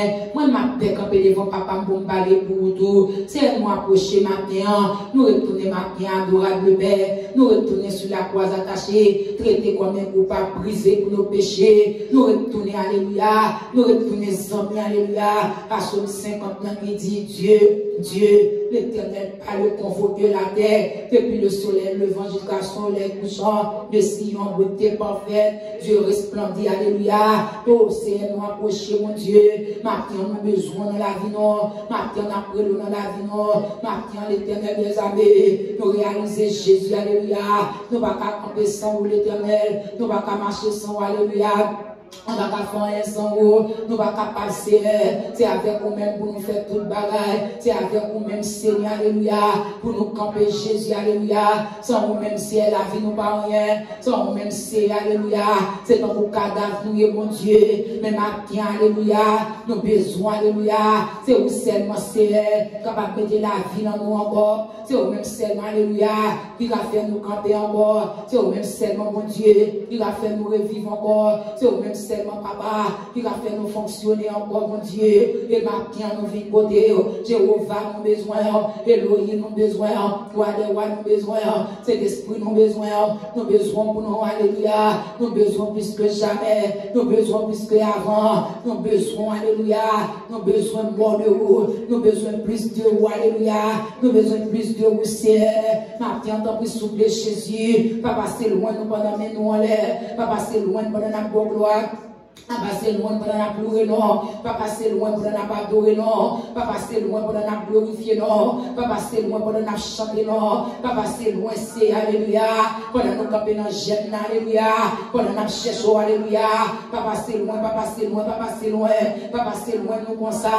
m'a père quand il devant papa pour me parler pour tout, c'est moi approcher matin, nous retourner matin adorable Père, nous retourner sur la croix attachée, traiter comme un coupable brisé pour nos péchés, nous retourner alléluia, nous retourner zambie alléluia, à Psaume 59 qui dit Dieu, l'Éternel a le convoqué la terre, depuis le soleil levant jusqu'à son lait couchant, de Sion, beauté parfaite, Dieu resplendit, alléluia. Oh Seigneur, nous approcher, mon Dieu. Maintenant, nous besoin dans la vie, non. Maintenant, après nous dans la vie, non. Maintenant, l'Éternel des armées, nous réaliser Jésus, alléluia. Nous ne pouvons pas camper sans l'Éternel, nous ne pouvons pas marcher sans, alléluia. On va faire un sans vous, nous va passer, c'est avec vous-même pour nous faire toute bagaille, c'est avec vous-même Seigneur, alléluia, pour nous camper Jésus, alléluia, sans vous-même c'est la vie nous pas rien, sans vous-même c'est alléluia, c'est dans vos cadavres nous mon Dieu, mais matin, alléluia, nous besoin, alléluia, c'est vous seulement c'est capable de mettre la vie dans nous encore, c'est vous-même seulement, alléluia, qui va faire nous camper encore, c'est vous-même seulement mon Dieu, qui va faire nous revivre encore, c'est vous-même seulement papa, qui va faire nous fonctionner encore, mon Dieu. Et maintenant, nous venons côté, Jéhovah, nous besoin, Elohim, nous besoin, Wadewa, nous besoin, cet esprit, nous besoin pour nous, alléluia. Nous besoin plus que jamais, nous besoin plus que avant, nous besoin, alléluia. Nous besoin more de vous, nous besoin plus de vous, alléluia. Nous besoin plus de vous, Seigneur. Maintenant, tant pis, souple Jésus, pas passer loin, nous pendant nous en l'air, pas passer loin pendant la gloire. Pas passer loin pour la pleurer, non. Pas passer loin pour la adorer, non. Pas passer loin pour la glorifier, non. Pas passer loin pour la chanter, non. Pas passer loin, c'est alléluia. Pendant nous camper dans gêne, alléluia. Pendant nous chercher, alléluia. Pas passer loin, pas passer loin, pas passer loin. Pas passer loin, nous comme ça.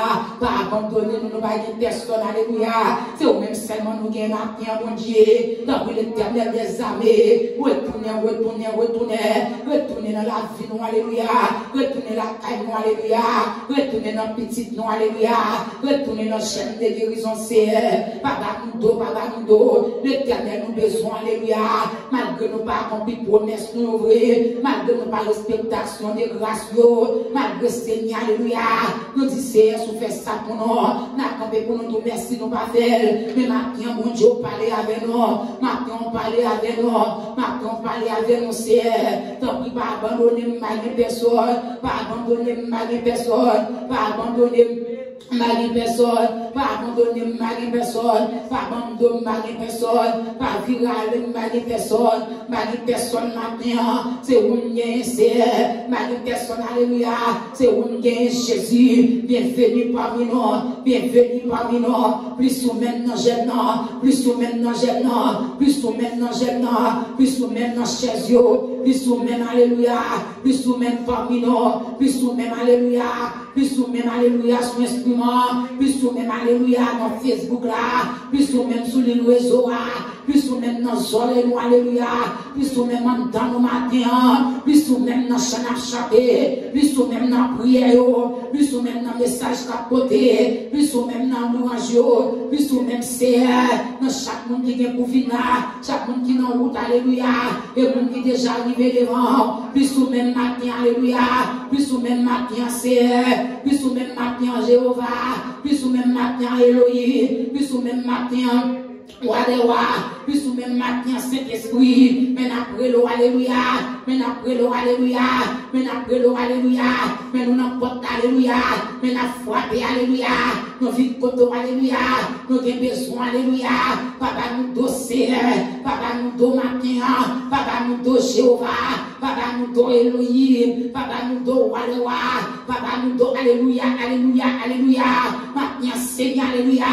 Pas abandonner, nous pas gagner personne, alléluia. C'est au même seulement nous gagnons matin, mon Dieu. Dans l'éternel des armées. Retourner dans la vie, nous, alléluia. Retournez la caille, nous, alléluia. Retournez dans petite, nous, alléluia. Retournez dans chaîne de guérison, c'est Pagano, l'éternel nous besoin, alléluia. Malgré nous pas accompli promesse, nous ouvrir. Malgré nous pas respectation des grâces, malgré Seigneur, alléluia. Nous disons, Seigneur, si vous faites ça pour nous, n'a campé pour nous, merci, nous pas faire. Mais maintenant, mon Dieu, parlez avec nous. Maintenant, parlez avec nous. Maintenant, parlez avec nous, Seigneur. Tant pis, pas abandonner ma personne. Pas abandonner ma personne, pas abandonner ma personne, pas abandonner ma personne, pas abandonner ma personne, pas virer ma personne maintenant, c'est où m'y c'est, ma personne, alléluia, c'est où m'y Jésus, bienvenue parmi nous, bienvenue parmi nous, plus ou maintenant j'aime, plus ou maintenant j'aime, plus ou maintenant j'aime, plus ou maintenant Jésus, plus ou même alléluia, plus ou même parmi nous, plus ou même alléluia, plus ou même alléluia sur l'instrument, plus ou même alléluia dans Facebook là, plus ou même sur les réseaux là, plus ou même dans les nous alléluia, plus ou même dans nos matins, plus ou même dans chant à chanter, plus ou même dans prière, plus ou même dans message capoté, plus ou même dans louange, plus ou même c'est dans chaque monde qui est pour finir, chaque monde qui est en route alléluia, et monde qui est déjà arrivé devant, plus ou même matin alléluia, plus ou même matin c'est, plus ou même matin Jéhovah, plus ou même matin Elohim, plus ou même matin Wadewa, plus ou même matin Saint-Esprit, mais après l'eau, alléluia, mais après l'eau, alléluia, mais après l'eau, alléluia, mais nous n'importe alléluia, mais n'a frappé, alléluia, nous vivons côté, alléluia, nous avons besoin, alléluia, papa nous dossier, papa nous do matin, papa nous do Jéhovah, papa nous do Elohim, papa nous do Wadewa, papa nous do alléluia, alléluia, alléluia, maintenant Seigneur, alléluia,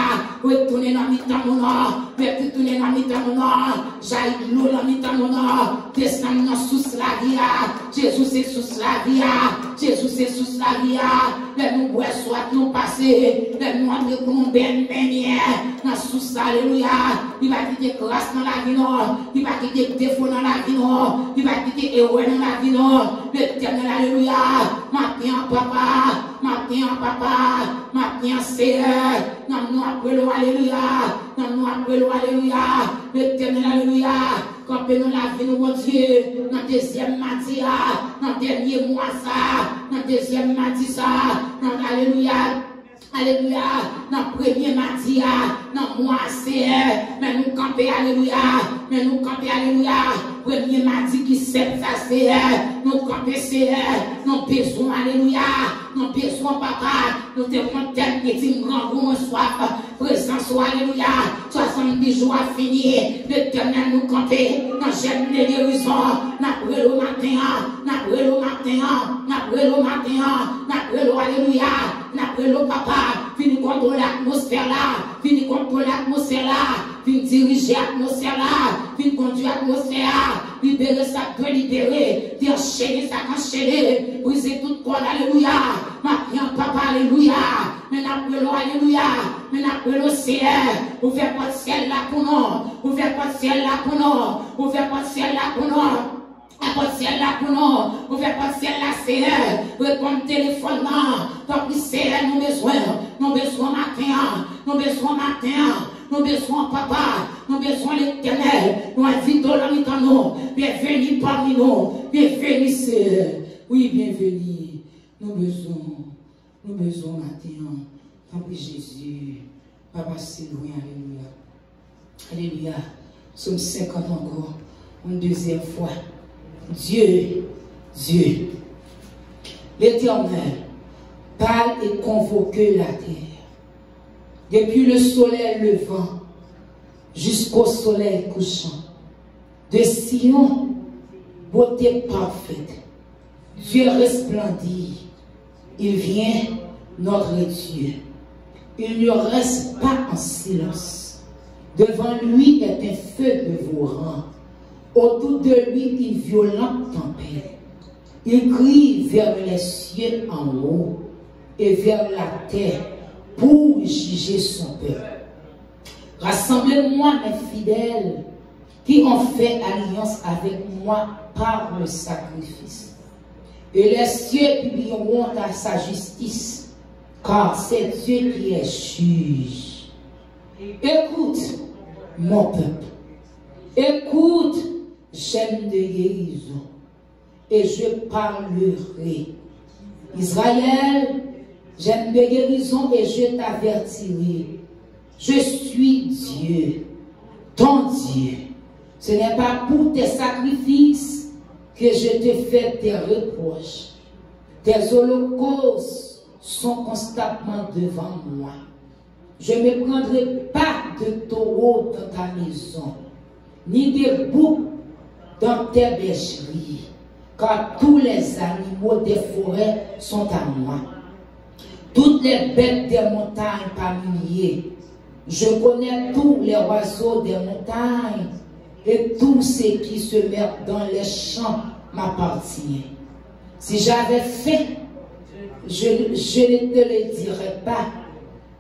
retournez dans mi-temps, mon nom. Mais tout est dans mi-temps, j'aille l'eau dans mi-temps, descendre sous la vie, Jésus c'est sous la vie, Jésus c'est sous la vie, les nous bois soit nous passer, les nous entrer pour nous belle manière, dans sous alléluia, il va quitter grâce dans la vie, il va quitter défaut dans la vie, il va quitter erreur dans la vie, l'éternel alléluia, maintenant papa, maintenant Seigneur, nous après l'eau alléluia, nous après l'eau alléluia, l'éternel alléluia, quand nous la vie, mon Dieu, dans deuxième matin, dans dernier mois ça, dans deuxième matin ça, dans alléluia. Alléluia, dans premier matin, dans mois c'est, mais nous camper, alléluia, mais nous camper, alléluia, premier matin qui s'est passé, nous camper c'est, nous besoin, alléluia, nous besoin papa, nous te contents que tu nous rends soif, présence, alléluia, 70 jours à finir, l'éternel nous camper, dans j'aime les guérisons, n'après le matin, alléluia, n'après le papa, fini contre l'atmosphère là, viens diriger l'atmosphère là, viens conduire l'atmosphère, libérer ça peut libérer, viens enchaîner ça enchaîner, briser toute corde, alléluia. Ma prière, papa, alléluia. Mais n'appelons, alléluia. Mais n'appelons ciel. Ouvert pas le ciel là pour nous. Ouvert pas le ciel là pour nous. Ouvert pas le ciel là pour nous. Pas de ciel là pour nous, ouvert pas de ciel là, Seigneur. Répondre téléphone là, tant pis, Seigneur, nous besoin matin, nous besoin matin, nous besoin papa, nous besoin l'éternel, nous invitons l'homme dans nous, bienvenue parmi nous, bienvenue, Seigneur. Oui, bienvenue, nous besoin matin, tant pis, Jésus, papa, c'est loin, alléluia. Alléluia, Psaume 50 encore, une deuxième fois. Dieu, l'Éternel parle et convoque la terre. Depuis le soleil levant jusqu'au soleil couchant. De Sion, beauté parfaite. Dieu resplendit. Il vient, notre Dieu. Il ne reste pas en silence. Devant lui est un feu de vos rangs. Autour de lui, une violente tempête. Il crie vers les cieux en haut et vers la terre pour juger son peuple. Rassemblez-moi, mes fidèles, qui ont fait alliance avec moi par le sacrifice. Et les cieux publieront à sa justice, car c'est Dieu qui est juge. Écoute, mon peuple. Écoute, j'aime de guérison et je parlerai. Israël, j'aime de guérison et je t'avertirai. Je suis Dieu, ton Dieu. Ce n'est pas pour tes sacrifices que je te fais tes reproches. Tes holocaustes sont constamment devant moi. Je ne me prendrai pas de taureau dans ta maison, ni de boucs dans tes bergeries, car tous les animaux des forêts sont à moi. Toutes les bêtes des montagnes par milliers. Je connais tous les oiseaux des montagnes et tous ceux qui se mettent dans les champs m'appartiennent. Si j'avais faim, je ne te le dirais pas,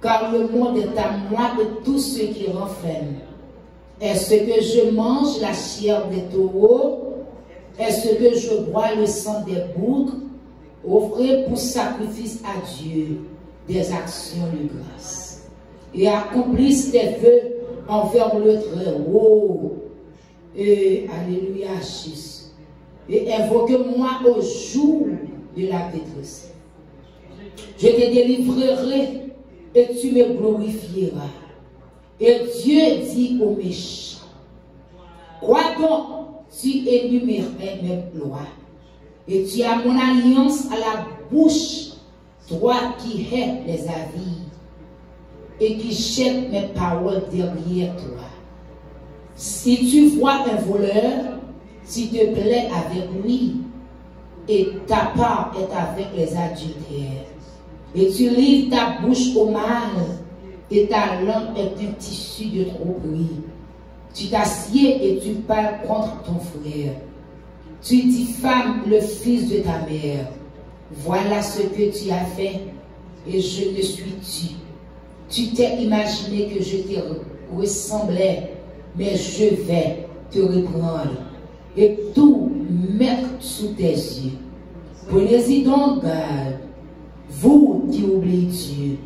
car le monde est à moi et tous ceux qui renferment. Est-ce que je mange la chair des taureaux? Est-ce que je bois le sang des bougres? Offrez pour sacrifice à Dieu des actions de grâce. Et accomplissent tes vœux envers le Très-Haut. Et alléluia, Jésus. Et invoque-moi au jour de la détresse. Je te délivrerai et tu me glorifieras. Et Dieu dit aux méchants, quoi donc tu énumérais mes lois, et tu as mon alliance à la bouche, toi qui hais les avis, et qui jette mes paroles derrière toi. Si tu vois un voleur, tu te plais avec lui, et ta part est avec les adultères. Et tu livres ta bouche au mal, et ta langue est un tissu de tromperie. Tu t'assieds et tu parles contre ton frère. Tu diffames le fils de ta mère. Voilà ce que tu as fait, et je ne suis tu. Tu t'es imaginé que je te ressemblais, mais je vais te reprendre et tout mettre sous tes yeux. Prenez-y donc garde, vous qui oubliez Dieu,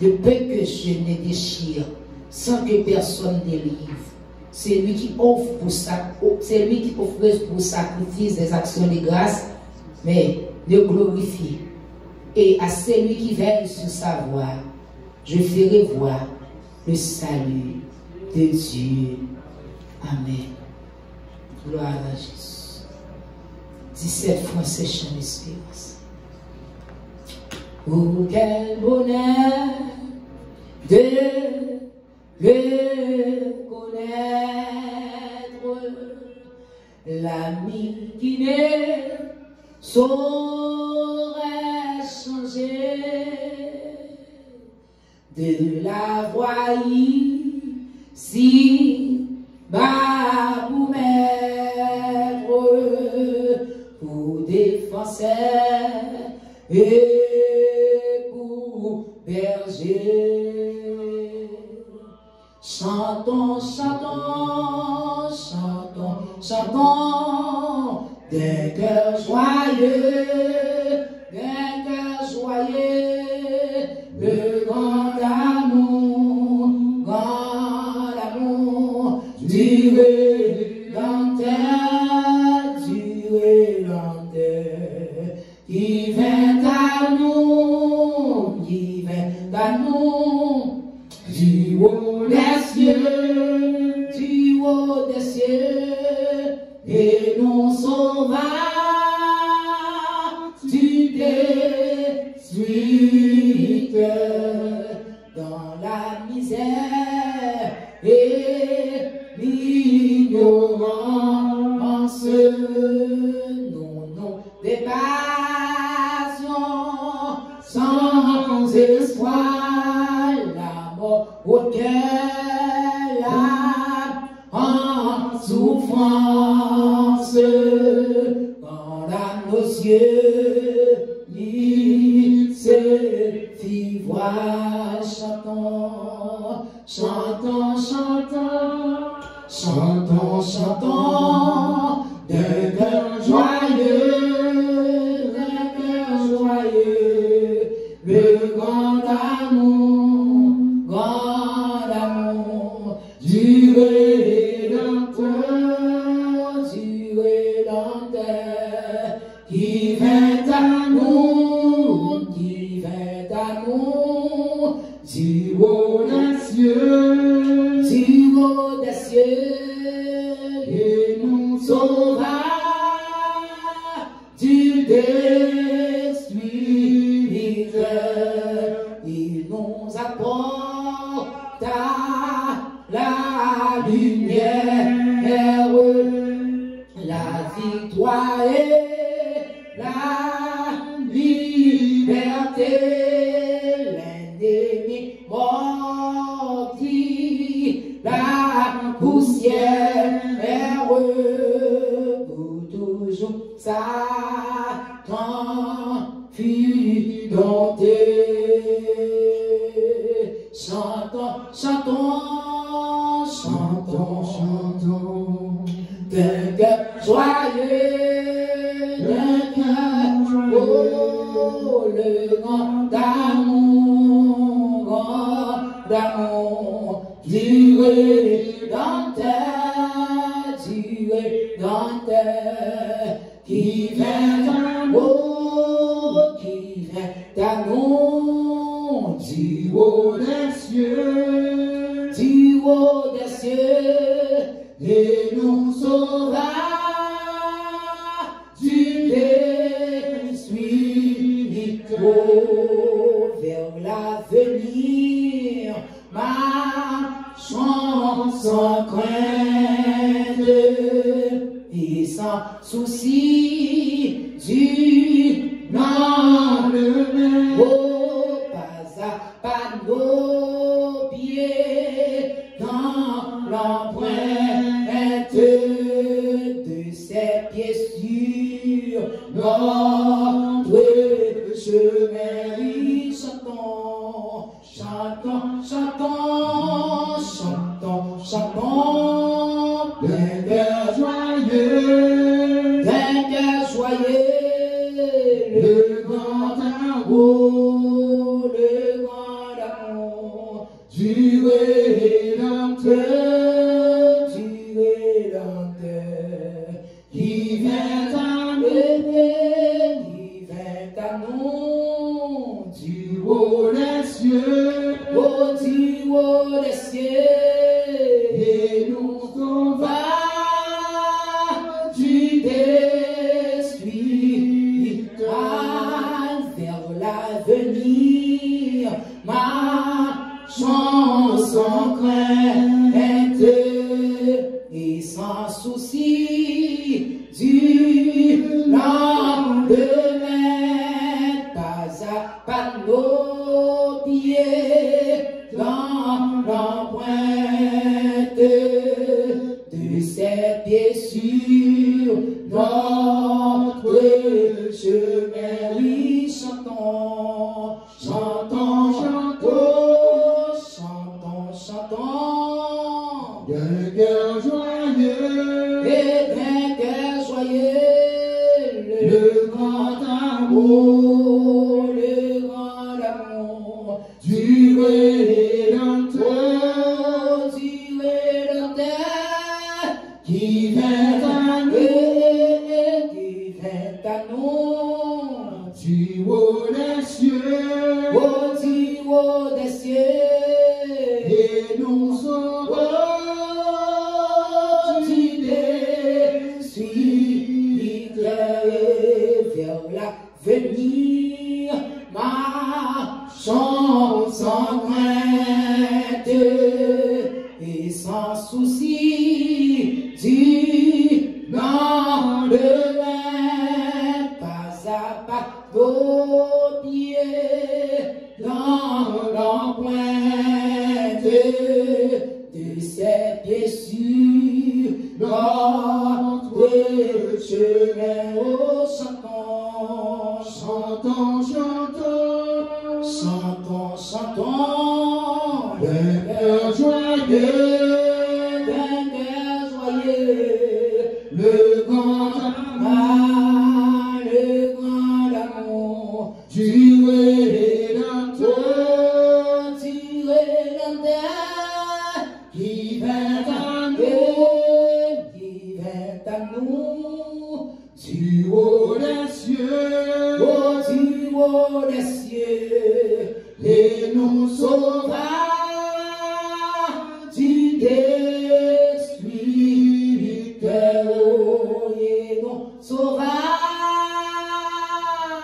de peu que je ne déchire sans que personne délivre. C'est lui qui offre pour sacrifice des actions de grâce, mais de glorifier. Et à celui qui veille sur sa voie, je ferai voir le salut de Dieu. Amen. Gloire à Jésus. 17 fois ces chants d'espérance. Oh, quel bonheur de le connaître, l'ami qui ne saurait changer, de l'avoir si bas pour maître, pour défenseur et pour berger. Chantons, chantons, chantons, chantons, des cœurs joyeux, le grand amour, Dieu l'antenne, qui vient à nous, du haut des cieux, et nous sauvera du détruite dans la misère et l'ignorance. Nous nous dépassions sans espoir, la mort au cœur, en souffrance, quand nos yeux se fit voir. Chantons, chantons, chantons, chantons, chantons, d'un cœur joyeux, le grand amour, du Rédempteur, qui vient à nous, du haut des cieux, et nous sauvera du détruite. Il nous apporta la lumière, la victoire et la liberté. L'ennemi morti, la poussière pour toujours Satan fut dompté. Chantons, chantons, chantons, chantons, d'un cœur joyeux, d'un cœur, oh, le grand d'amour, du Rédempteur, qui vient à nous, du haut des cieux, et nous sauvera du détruite. Vers l'avenir, marchons sans crainte et sans souci du lendemain. Oh, pas à pas nos pieds dans l'empreinte de ses pieds sûrs, notre chemin. Chantons, chantons, chantons, chantons, d'un cœur joyeux, le grand amour, du Rédempteur, qui vient à nous, du haut des cieux, et nous sauvera du détruite vers la notre chemin, oui, chantons, chantons, chantons, chantons, chantons, d'un cœur joyeux, et d'un cœur joyeux, le grand amour du Rédempteur, qui vient à nous, du haut des cieux, du haut des cieux, et nous sauvons du dessus vers l'avenir, marchons sans crainte et sans souci du lendemain, pas à pas vos pieds dans l'empreinte de ces pieds sur notre chemin. Oh, chantons, chantons, chantons, chantons, chantons, d'un cœur joyeux, le grand amour du Rédempteur, qui vient à nous, du haut des cieux, du haut des cieux, et nous sauvera du destructeur, et nous sauvera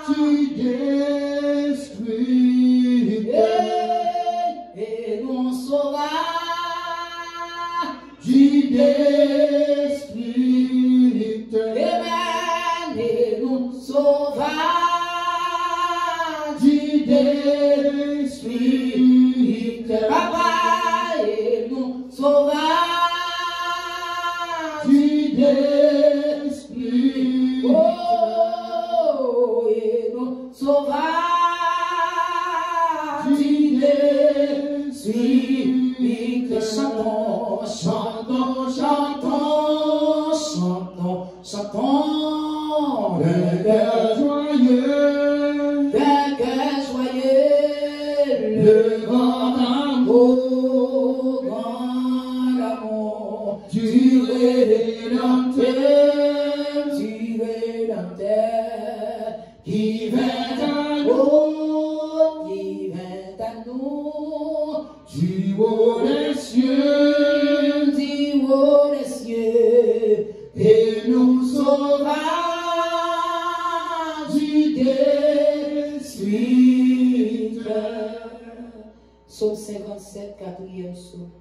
du destructeur, et nous sauvera du destructeur, et nous sauvera du destructeur, Papa, et nous sauvera du destructeur, oh, et nous sauvera du destructeur. Chantons, chantons, chantons, chantons, chantons, d'un cœur joyeux, d'un cœur joyeux, le grand amour du Rédempteur, qui vient à nous, du haut des cieux, et nous sauvera du destructeur. Psaume 57, 4e psaume.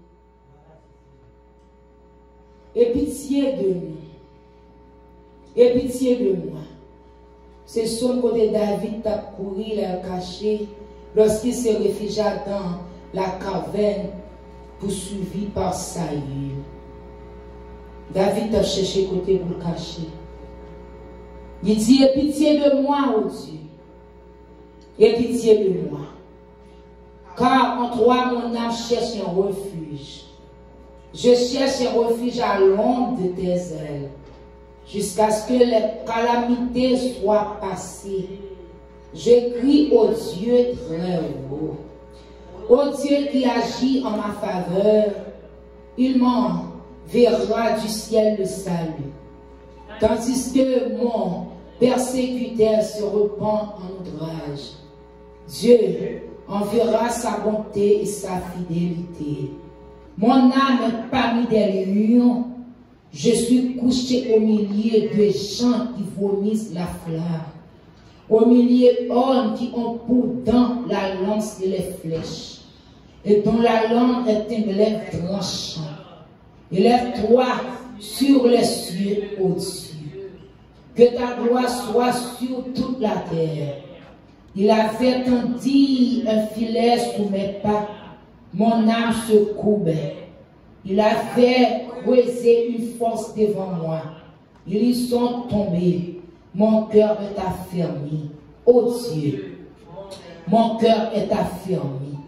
Aie pitié de nous. Aie pitié de moi. C'est son côté David t'a couru, l'a caché, lorsqu'il se réfugia dans la caverne, poursuivi par Saül. David t'a cherché côté pour le cacher. Il dit, aie pitié de moi, oh Dieu. Aie pitié de moi. Car en toi, mon âme cherche un refuge. Je cherche un refuge à l'ombre de tes ailes, jusqu'à ce que les calamités soient passées. Je crie au Dieu très haut, au Dieu qui agit en ma faveur. Il m'enverra du ciel le salut, tandis que mon persécuteur se repent en outrage. Dieu enverra sa bonté et sa fidélité. Mon âme est parmi des lions. Je suis couché au milieu de gens qui vomissent la flamme, au milieu d'hommes qui ont pour dents la lance et les flèches, et dont la langue est un glaive tranchant. Élève-toi sur les cieux, ô Dieu, que ta gloire soit sur toute la terre. Il a fait tendir un filet sous mes pas, mon âme se courbait. Il a fait creuser une force devant moi. Ils sont tombés. Mon cœur est affermi. Oh Dieu, mon cœur est affermi.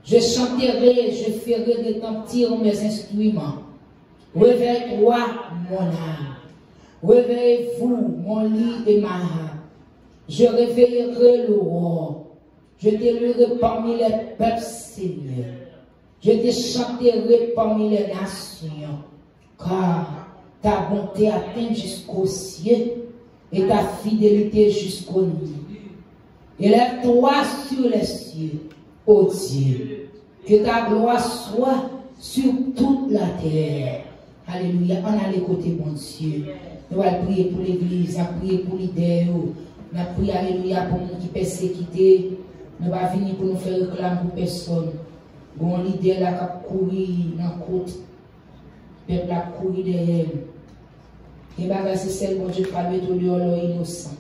Je chanterai, je ferai retentir mes instruments. Réveille-toi, mon âme. Réveille-vous, mon lit et ma âme. Je réveillerai l'aurore. Je t'éleverai parmi les peuples, Seigneur. Je te chanterai parmi les nations. Car ta bonté atteint jusqu'au ciel et ta fidélité jusqu'au nid. Élève-toi sur les cieux, ô Dieu. Que ta gloire soit sur toute la terre. Alléluia. On a les côtés, mon Dieu. Nous allons prier pour l'église, nous allons prier pour l'idée. Nous allons prier, alléluia, pour nous qui persécutés. Nous allons venir pour nous faire réclamer pour personne. Bon, l'idée là qui a couru dans la côte. Le peuple a couru derrière. Et c'est seulement Dieu qui a mis au lieu innocent.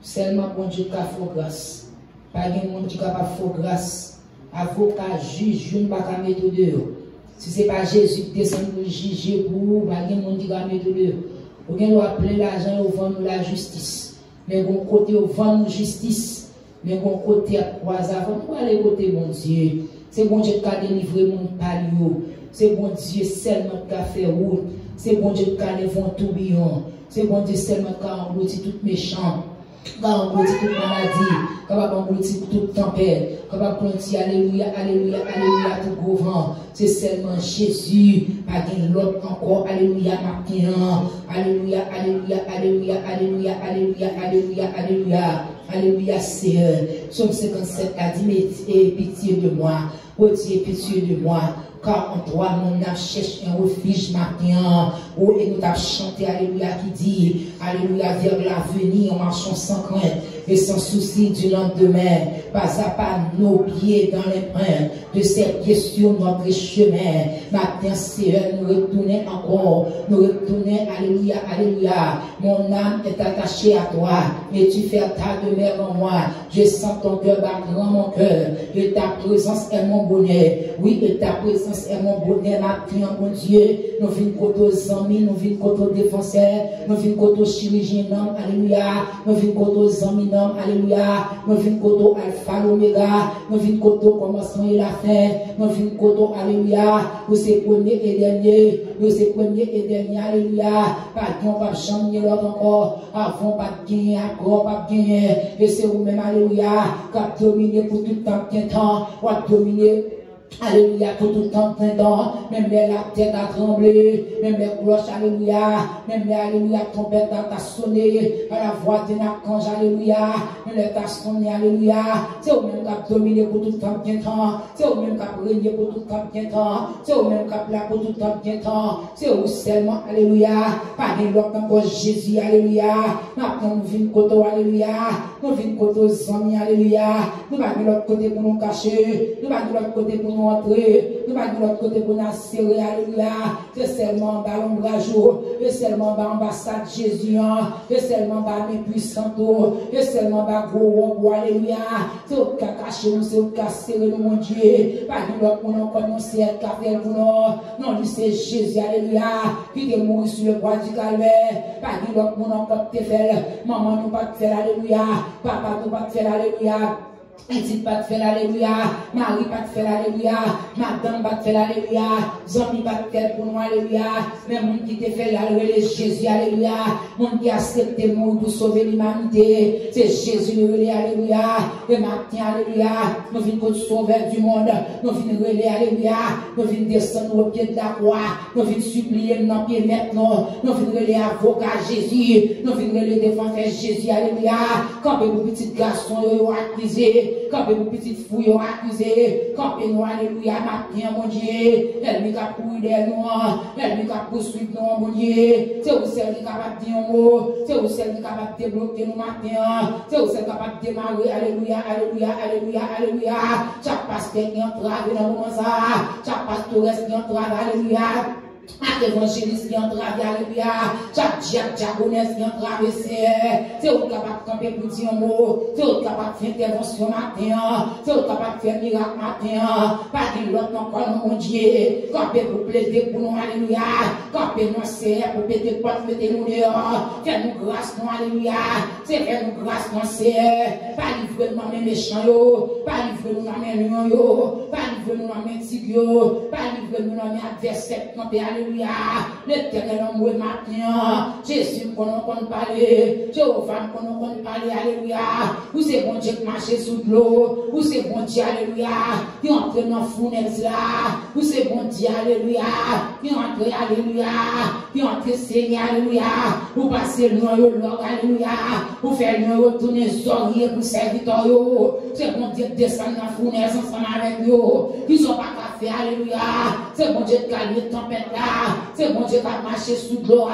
Seulement bon Dieu qui a fait grâce. Pas de monde qui a pas fait grâce. Avocat, juge, je ne vais pas mettre au dehors. Si ce n'est pas Jésus qui descend pour juger pour vous, pas de monde qui va mettre au dehors. Vous avez appelé l'argent et vous vendez la justice. Mais bon côté, vous vendez justice. Mais bon côté, à croiser avant. Vous allez côté, mon Dieu. C'est bon Dieu qui a délivré mon palio. C'est bon Dieu seulement qui a fait route. C'est bon Dieu qui a levé un tourbillon. C'est bon Dieu seulement qui a englouti tout méchant. Qui a englouti toute maladie. Qui a englouti toute tempête. Qui a englouti, alléluia, alléluia, alléluia, tout gros vent. C'est seulement Jésus. Pas de l'autre encore. Alléluia, maintenant. Alléluia, alléluia, alléluia, alléluia, alléluia, alléluia, alléluia. Alléluia, Seigneur. Psaume 57 a dit, mais pitié de moi. Oh Dieu, pitié de moi. Car en toi, mon âme cherche un refuge matin. Oh, et nous t'avons chanté, alléluia, qui dit, alléluia, vers l'avenir, en marchant sans crainte et sans souci du lendemain. Pas à pas nos pieds dans l'empreinte de ces pieds sur notre chemin. Matin, Seigneur, nous retournons encore. Nous retournons, alléluia, alléluia. Mon âme est attachée à toi. Et tu fais ta demeure en moi. Je sens ton cœur battre dans mon cœur. Et ta présence est mon bonheur. Oui, et ta présence est mon bonheur. Matin, mon Dieu, nous venons côté aux amis, nous venons côté aux défenseurs, nous venons côté aux chirurgiens, alléluia. Nous venons côté aux amis, alléluia. Nous venons côté aux alpha, l'oméga. Nous venons côté au commencement et la fin. Nous venons côté, alléluia. Nous sommes premiers et derniers. Nous sommes premiers et derniers, alléluia. Pas de pas jamais l'autre encore. Avant, pas de gagner, encore, pas de gagner. Et c'est vous-même, alléluia, qui a dominé pour tout le temps, ou a dominé. Alléluia, pour tout le temps, même la tête a tremblé, même les cloches, alléluia, même les alléluia, trompette a sonné, à la voix d'un archange, alléluia, même les tas sonné, alléluia, c'est au même qui a dominé pour tout le temps, c'est au même qui a régné pour tout le temps, c'est au même qui a plat pour tout le temps, c'est au seulement, alléluia, pas de l'autre encore Jésus, alléluia, maintenant nous venons côté, alléluia, nous venons côté aux amis, alléluia, nous allons de l'autre côté pour nous cacher, nous allons de l'autre côté pour nous entrer, nous allons de l'autre côté pour nous serrer, alléluia, c'est seulement dans l'ombrage, c'est seulement dans l'ambassade Jésus, c'est seulement dans les puissants, c'est seulement dans le gros, alléluia, c'est au cas caché, c'est au cas serré, mon Dieu, pas de l'autre pour nous connaître, café pour nous, non, c'est Jésus, alléluia, qui est mort sur le bois du calvaire, pas de l'autre pour nous te faire, maman nous pas te faire, alléluia, papa nous pas te faire, alléluia. Edith pas te faire alléluia, Marie pas te faire alléluia, madame pas te faire alléluia, Zami pas te faire pour nous alléluia, mais mon qui te fait alléluia, Jésus alléluia, mon qui a accepté mourir pour sauver l'humanité, c'est Jésus le relais alléluia, et matin alléluia, nous venons pour sauver du monde, nous venons relais alléluia, nous venons descendre au pied de la croix, nous venons supplier nos pieds maintenant, nous venons relais avocat Jésus, nous venons relais défenseur Jésus alléluia, quand vos petits garçons ont accusé, quand vos petites fouilles ont accusé, quand nous alléluia, matin mon Dieu, elle m'a pourri des noirs, elle m'a poursuivre nous mon Dieu, c'est vous celle qui est capable de dire un mot, c'est vous celle qui est capable de débloquer nous matin, c'est vous celle qui est capable de démarrer, alléluia, alléluia, alléluia, alléluia, chaque pasteur qui entrave dans le moment ça, chaque pastoresse qui entrave, alléluia. à l'évangéliste qui entrave, alléluia, chaque diaconesse qui entrave, c'est au capable de camper pour dire un mot, c'est au capable de faire intervention matin, c'est au capable de faire miracle matin, pas de l'autre encore, mon Dieu, camper pour plaider pour nous, alléluia, camper nous, c'est pour péter porte, mettez nous dehors, fais-nous grâce, nous, alléluia, c'est fais-nous grâce, nous, c'est pas livrer nous, mes méchants, pas livrer nous, mes lions, pas livrer nous, mes tigres, pas livrer nous, mes adversaires, camper, alléluia. L'éternel en moi matin, Jésus qu'on entend parler, Jéhovah qu'on entend parler, alléluia. Où c'est bon Dieu qui marche sous l'eau, où c'est bon Dieu, alléluia, qui entre dans la fournaise là, où c'est bon Dieu, alléluia, qui entre, alléluia, qui entre Seigneur, alléluia, pour passer le noyau, alléluia, pour faire le noyau, tourner les pour serviteur, c'est bon Dieu qui descend dans la fournaise ensemble avec nous, qui sont pas qu'à faire, alléluia, c'est bon Dieu qui a les tempêtes là. C'est bon Dieu qui a marché sous l'eau.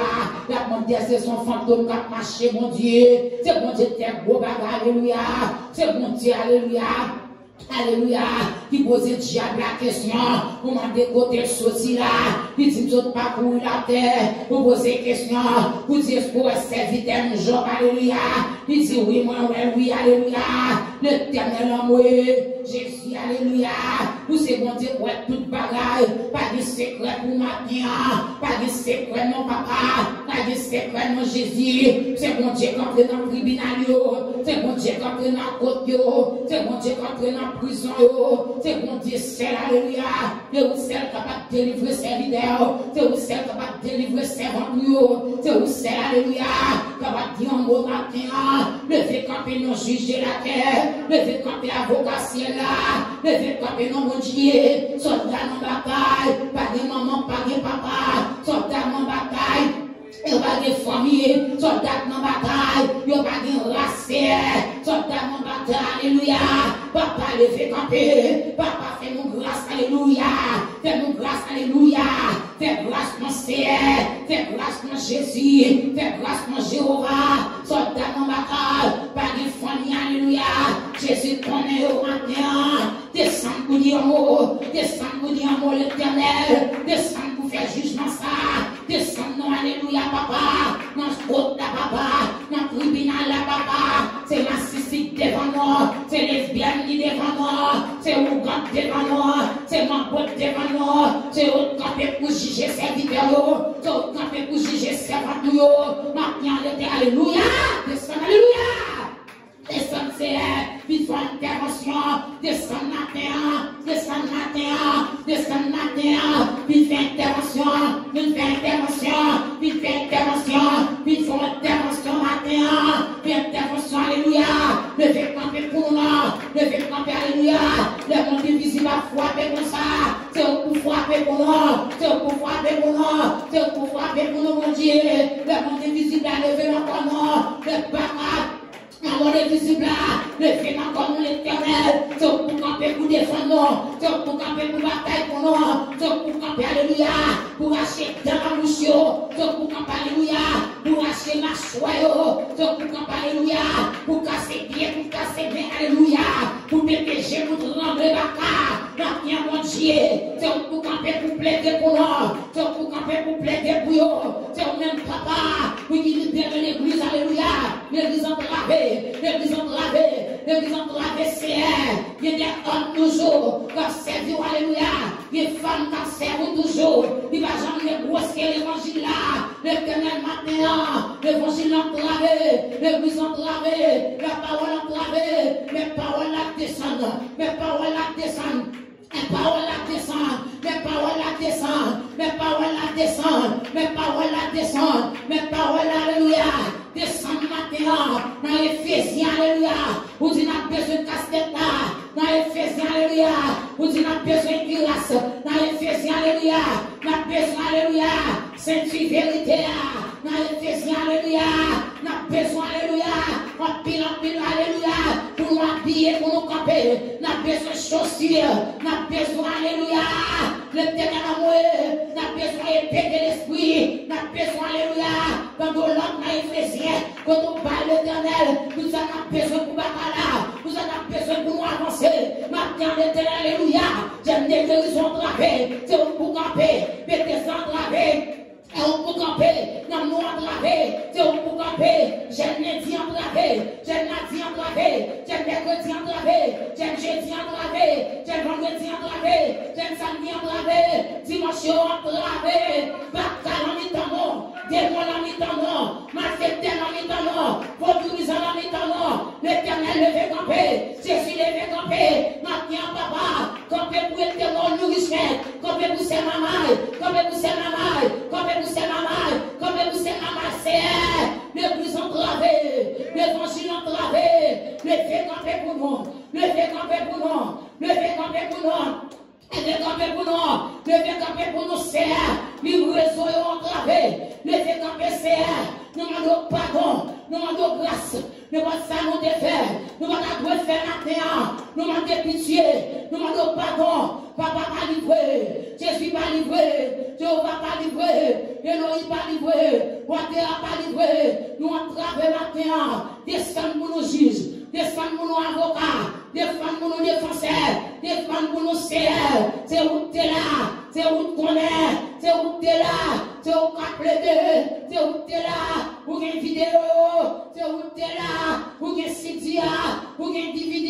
Il a demandé c'est son fantôme qui a marché, mon Dieu. C'est bon Dieu qui a beau bagage, alléluia. C'est bon Dieu, alléluia. Alléluia, qui pose le diable la question, pour m'en décoter ceci là, qui dit nous pas pour la terre, pour poser question, pour dire pour serviteur un jour, alléluia, qui dit oui, moi, oui, alléluia, l'éternel en moi, Jésus, alléluia, pour c'est bon Dieu, pour être toute bagaille, pas de secret pour ma bien, pas de secret mon papa, pas de secret mon Jésus, c'est bon Dieu qui entre dans le tribunal, c'est bon Dieu qui entre dans la côte, c'est bon Dieu qui entre dans prison, c'est bon Dieu seul, alléluia, c'est vous seul capable de délivrer serviteur, c'est vous seul capable de délivrer servant, c'est vous seul, alléluia, capable de dire un mot matin, levez camper non juger la terre, levez camper avocat ciel là, levez camper non mon Dieu, soldat non bataille, pas de maman, pas de papa, soldat non bataille. Il n'y a pas de famille, soldat dans la bataille, il n'y a pas de race, soldat dans la bataille, alléluia. Papa, levez camper, papa, fais-nous grâce, alléluia. Fais-nous grâce, alléluia. Fais grâce, mon Seigneur, fais grâce, mon Jésus, fais grâce, mon Jéhovah. Soldat dans la bataille, pas de famille, alléluia. Jésus connaît au matin, descend pour dire un mot, descend pour dire un mot l'éternel, descend pour faire jugement ça, descend, non, alléluia. Papa, dans ce côte là, papa, dans le tribunal là, papa, c'est narcissique devant moi, c'est lesbienne devant moi, c'est Ougand devant moi, c'est Mambotte devant moi, c'est autre campé pour juger serviteur, c'est autre campé pour juger servant, maintenant, alléluia, descend, alléluia. Descend, c'est il faut intervention, descend matin, descend matin, descend matin, il fait intervention, il fait intervention, il fait intervention, il faut intervention matin, il fait intervention, alléluia, levez camper pour nous, levez camper, alléluia, le monde invisible a frappé pour ça, c'est pour frapper pour nous, c'est pour frapper pour nous, c'est pour frapper pour nous, mon Dieu, le monde invisible a levé encore nous, le bagages. Le monde invisible, le fait encore nous l'éternel, c'est pour camper pour défendre nous, c'est pour camper pour bataille pour nous, c'est pour camper, alléluia, pour acheter dans la bouche, c'est pour camper, alléluia, pour acheter ma soie, c'est pour camper, alléluia, pour casser pied, pour casser main, alléluia, pour pétéger, pour trembler baka, maintenant mon Dieu, c'est pour camper, pour plaider pour nous, c'est pour camper, pour plaider pour eux, c'est au même papa, pour qui libère l'église, alléluia, l'église entravée. L'église entravée, c'est il y a des hommes toujours qui servent, alléluia. Il y a des femmes qui servent toujours. Il va jamais brosquer l'évangile là. L'éternel maintenant, l'évangile entravé, l'église entravée, la parole entravée, les paroles là descendent, les paroles là descendent. Les paroles là descendent, les paroles là descendent, les paroles là descendent, les paroles là descendent, les paroles là, alléluia, descendent maintenant, dans l'Éphésiens, alléluia, vous dites n'a besoin de casse-tête là, dans l'Éphésiens, alléluia, vous dites n'a besoin de grâce, dans l'Éphésiens, alléluia, n'a besoin, alléluia, ceinture vérité là, dans l'Éphésiens, alléluia, n'a besoin, alléluia, en pile, alléluia, pour nous habiller, pour nous camper, n'a besoin de chaussures, n'a besoin, alléluia, l'éternel amour, n'a besoin d'épée de l'esprit, n'a besoin, alléluia, quand on l'a dans Éphésiens, quand on parle de l'Éternel, nous avons besoin pour battre, nous avons besoin pour nous avancer. Maintenant, l'Éternel, alléluia, j'aime des guérisons travées, c'est pour camper, mettez ça entravé. Et on peut camper, non, nous entravé, c'est on peut camper, j'aime lundi entravé, j'aime mardi entravé, j'aime mercredi entravé, j'aime jeudi entravé, j'aime vendredi entravé, j'aime samedi entravé, dimanche entravé, bataille en mi-temps, démon en mi-temps, ma fête en mi-temps, vaudourisant en mi-temps, l'Éternel levé camper, Jésus levé camper, maintenant papa, camper pour l'éternel nourrissement, camper pour ses mamans, camper pour ses mamans, camper pour ses mamans, camper pour ses mamans, c'est le plus entravé, l'évangile entravé, le fait camper pour nous, le fait camper pour nous, le fait camper pour nous. Le fait camper pour nous, le fait camper pour nous, c'est livraison entravé, le fait camper, c'est nous demandons pardon, nous demandons grâce, nous demandons ça nous défaire, nous demandons faire maintenant, nous demandons pitié, nous demandons pardon, papa pas livré, Jésus pas livré, Jéhovah pas livré, Elohim pas livré, Water pas livré, nous entravons maintenant, descendre pour nos juges, descendre pour nos avocats, descendre pour nos défenseurs, descendre pour nos CR, c'est où tu es là, c'est où tu connais, c'est où tu es là, c'est où tu as plaidé, c'est où tu es là, où il y a une vidéo, c'est où tu es là, où il y a un CD, où il y a un DVD,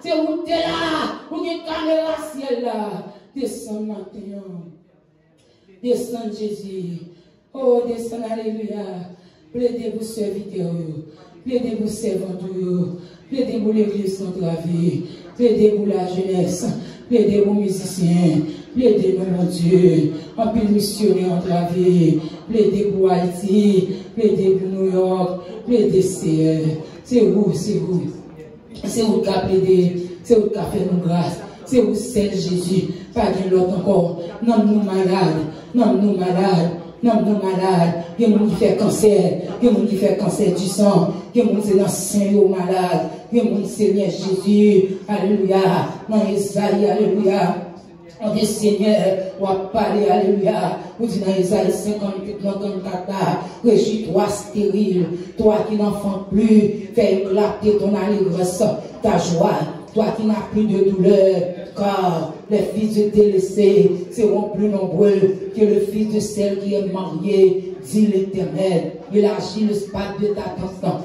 c'est où tu es là, où il y a une caméra ciel là, descends maintenant, descends Jésus, oh descends alléluia, plaidez vous serviteurs, plaidez vous servants, plaidez vous l'église contre la vie, plaidez vous la jeunesse, plaidez vous musiciens, plaidez nous mon Dieu, en pile missionnaire entre la vie, plaidez pour Haïti, plaidez pour New York, plaidez c'est vous, c'est vous qui a plaidé, c'est vous qui a fait nous grâce, c'est vous seul Jésus, pas de l'autre encore, non nous malades, non nous malades. Non, non malade, il y a des gens qui font cancer, il y a des gens qui font cancer du sang, il y a des gens qui sont dans le sein malade, il y a des gens qui Seigneur Jésus, alléluia, non Isaïe, alléluia. On dit Seigneur, on va parler, alléluia. Vous dites dans Isaïe 58, 54, réjouis-toi stérile, toi qui n'enfantes plus, fais éclater ton allégresse, ta joie. Toi qui n'as plus de douleur, car les fils de délaissés seront plus nombreux que le fils de celle qui est mariée, dit l'Éternel. Élargis le spade de ta tente,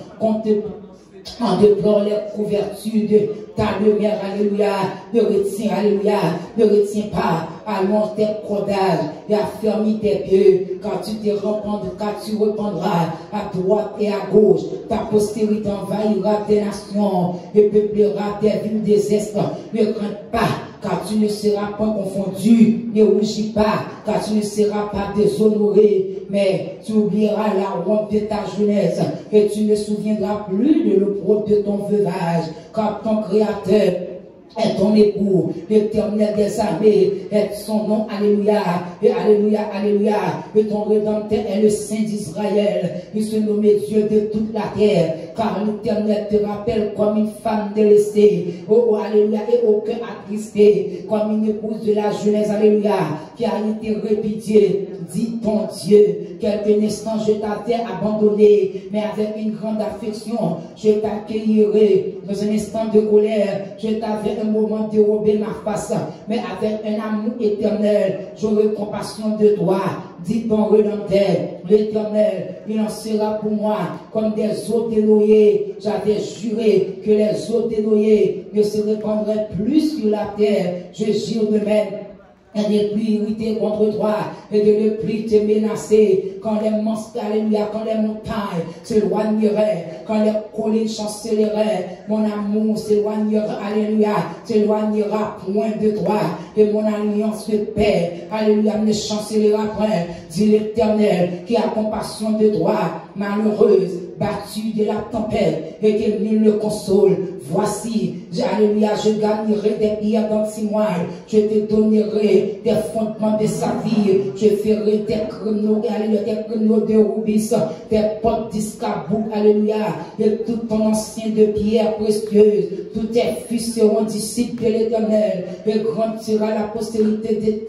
en déplore les couvertures de ta demeure, alléluia, ne retiens, alléluia, ne retiens pas, allonge tes cordages et affermis tes pieds, car tu te rependras, car tu rependras à droite et à gauche, ta postérité envahira tes nations et peuplera tes villes désertes, ne crains pas, car tu ne seras pas confondu, ne rougis pas, car tu ne seras pas déshonoré, mais tu oublieras la honte de ta jeunesse, et tu ne souviendras plus de l'opprobre de ton veuvage, car ton Créateur est ton époux, l'Éternel des armées est son nom, alléluia, et alléluia, alléluia, et ton Rédempteur est le Saint d'Israël, il se nomme Dieu de toute la terre, car l'Éternel te rappelle comme une femme délaissée, oh alléluia, et au cœur attristé, comme une épouse de la jeunesse, alléluia, qui a été répudiée, dit ton Dieu, quelques instants je t'avais abandonné, mais avec une grande affection, je t'accueillerai, dans un instant de colère, je t'avais un moment dérober ma face, mais avec un amour éternel, j'aurai compassion de toi, dit ton Rédempteur, l'Éternel, il en sera pour moi comme des eaux d'Éloé. J'avais juré que les eaux d'Éloé ne se répandraient plus sur la terre. Je jure de même et de ne plus irriter contre toi et de ne plus te menacer quand les monstres, alléluia, quand les montagnes s'éloigneraient, quand les collines chancelleraient, mon amour s'éloignera, alléluia, s'éloignera point de toi et mon alliance de paix, alléluia, ne chancellera point, dit l'Éternel qui a compassion de toi, malheureuse, battue de la tempête et que nul ne console. Voici, alléluia, je gagnerai des pierres d'antimoine, je te donnerai des fondements de sa vie, je ferai des créneaux, alléluia, des créneaux de rubis, des portes d'escabeau, alléluia, et tout ton ancien de pierres précieuses, tous tes fils seront disciples de l'Éternel, et grande sera la postérité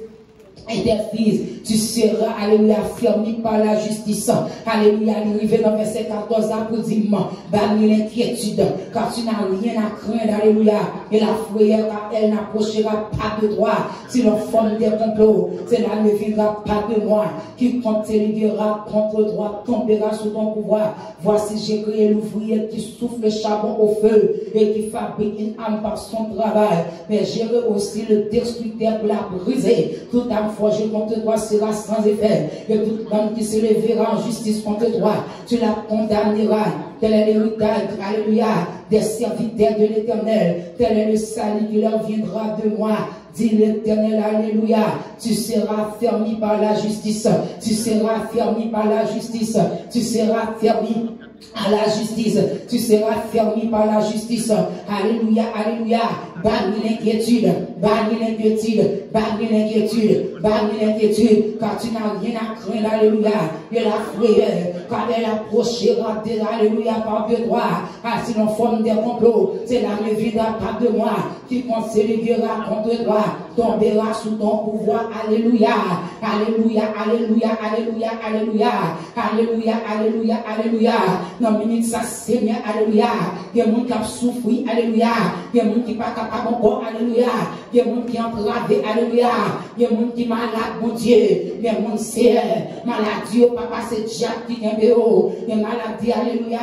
et tes fils, tu seras, alléluia, fermé par la justice. Alléluia, arrivé dans verset 14 pour dire, banni l'inquiétude, car tu n'as rien à craindre, alléluia. Et la frayeur, car elle n'approchera pas de toi. Si l'on forme des complots, cela ne viendra pas de moi. Quiconque t'élèvera contre toi tombera sous ton pouvoir. Voici, j'ai créé l'ouvrier qui souffle le charbon au feu et qui fabrique une âme par son travail. Mais j'irai aussi le destructeur pour la briser. Toute âme forgée contre toi sera sans effet. Et toute âme qui se lèvera en justice contre toi, tu la condamneras. Tel est l'héritage, alléluia, des serviteurs de l'Éternel. Tel est le salut qui leur viendra de moi. Dit l'Éternel, alléluia, tu seras fermé par la justice. Tu seras fermé par la justice. Tu seras fermé à la justice. Tu seras fermé par la justice. Alléluia, alléluia. Bannis l'inquiétude, bannis l'inquiétude, bannis l'inquiétude, bannis l'inquiétude, car tu n'as rien à craindre, alléluia. Et la frayeur, car elle approchera de alléluia par de toi. Ah, si l'on forme des complots, cela ne viendra pas de moi. Quiconque se lèvera contre toi tombera sous ton pouvoir, alléluia, alléluia, alléluia, alléluia, alléluia, alléluia, alléluia, alléluia. Non, minute ça, Seigneur, alléluia. Il y a des gens qui ont souffert, alléluia. Il y a des gens qui ne sont pas capables encore, alléluia. Il y a des gens qui ont entravé, alléluia. Il y a des gens qui sont malades, mon Dieu. Il y a des gens qui sont maladie, papa, c'est Jacques qui est béo. Il y a maladie, alléluia.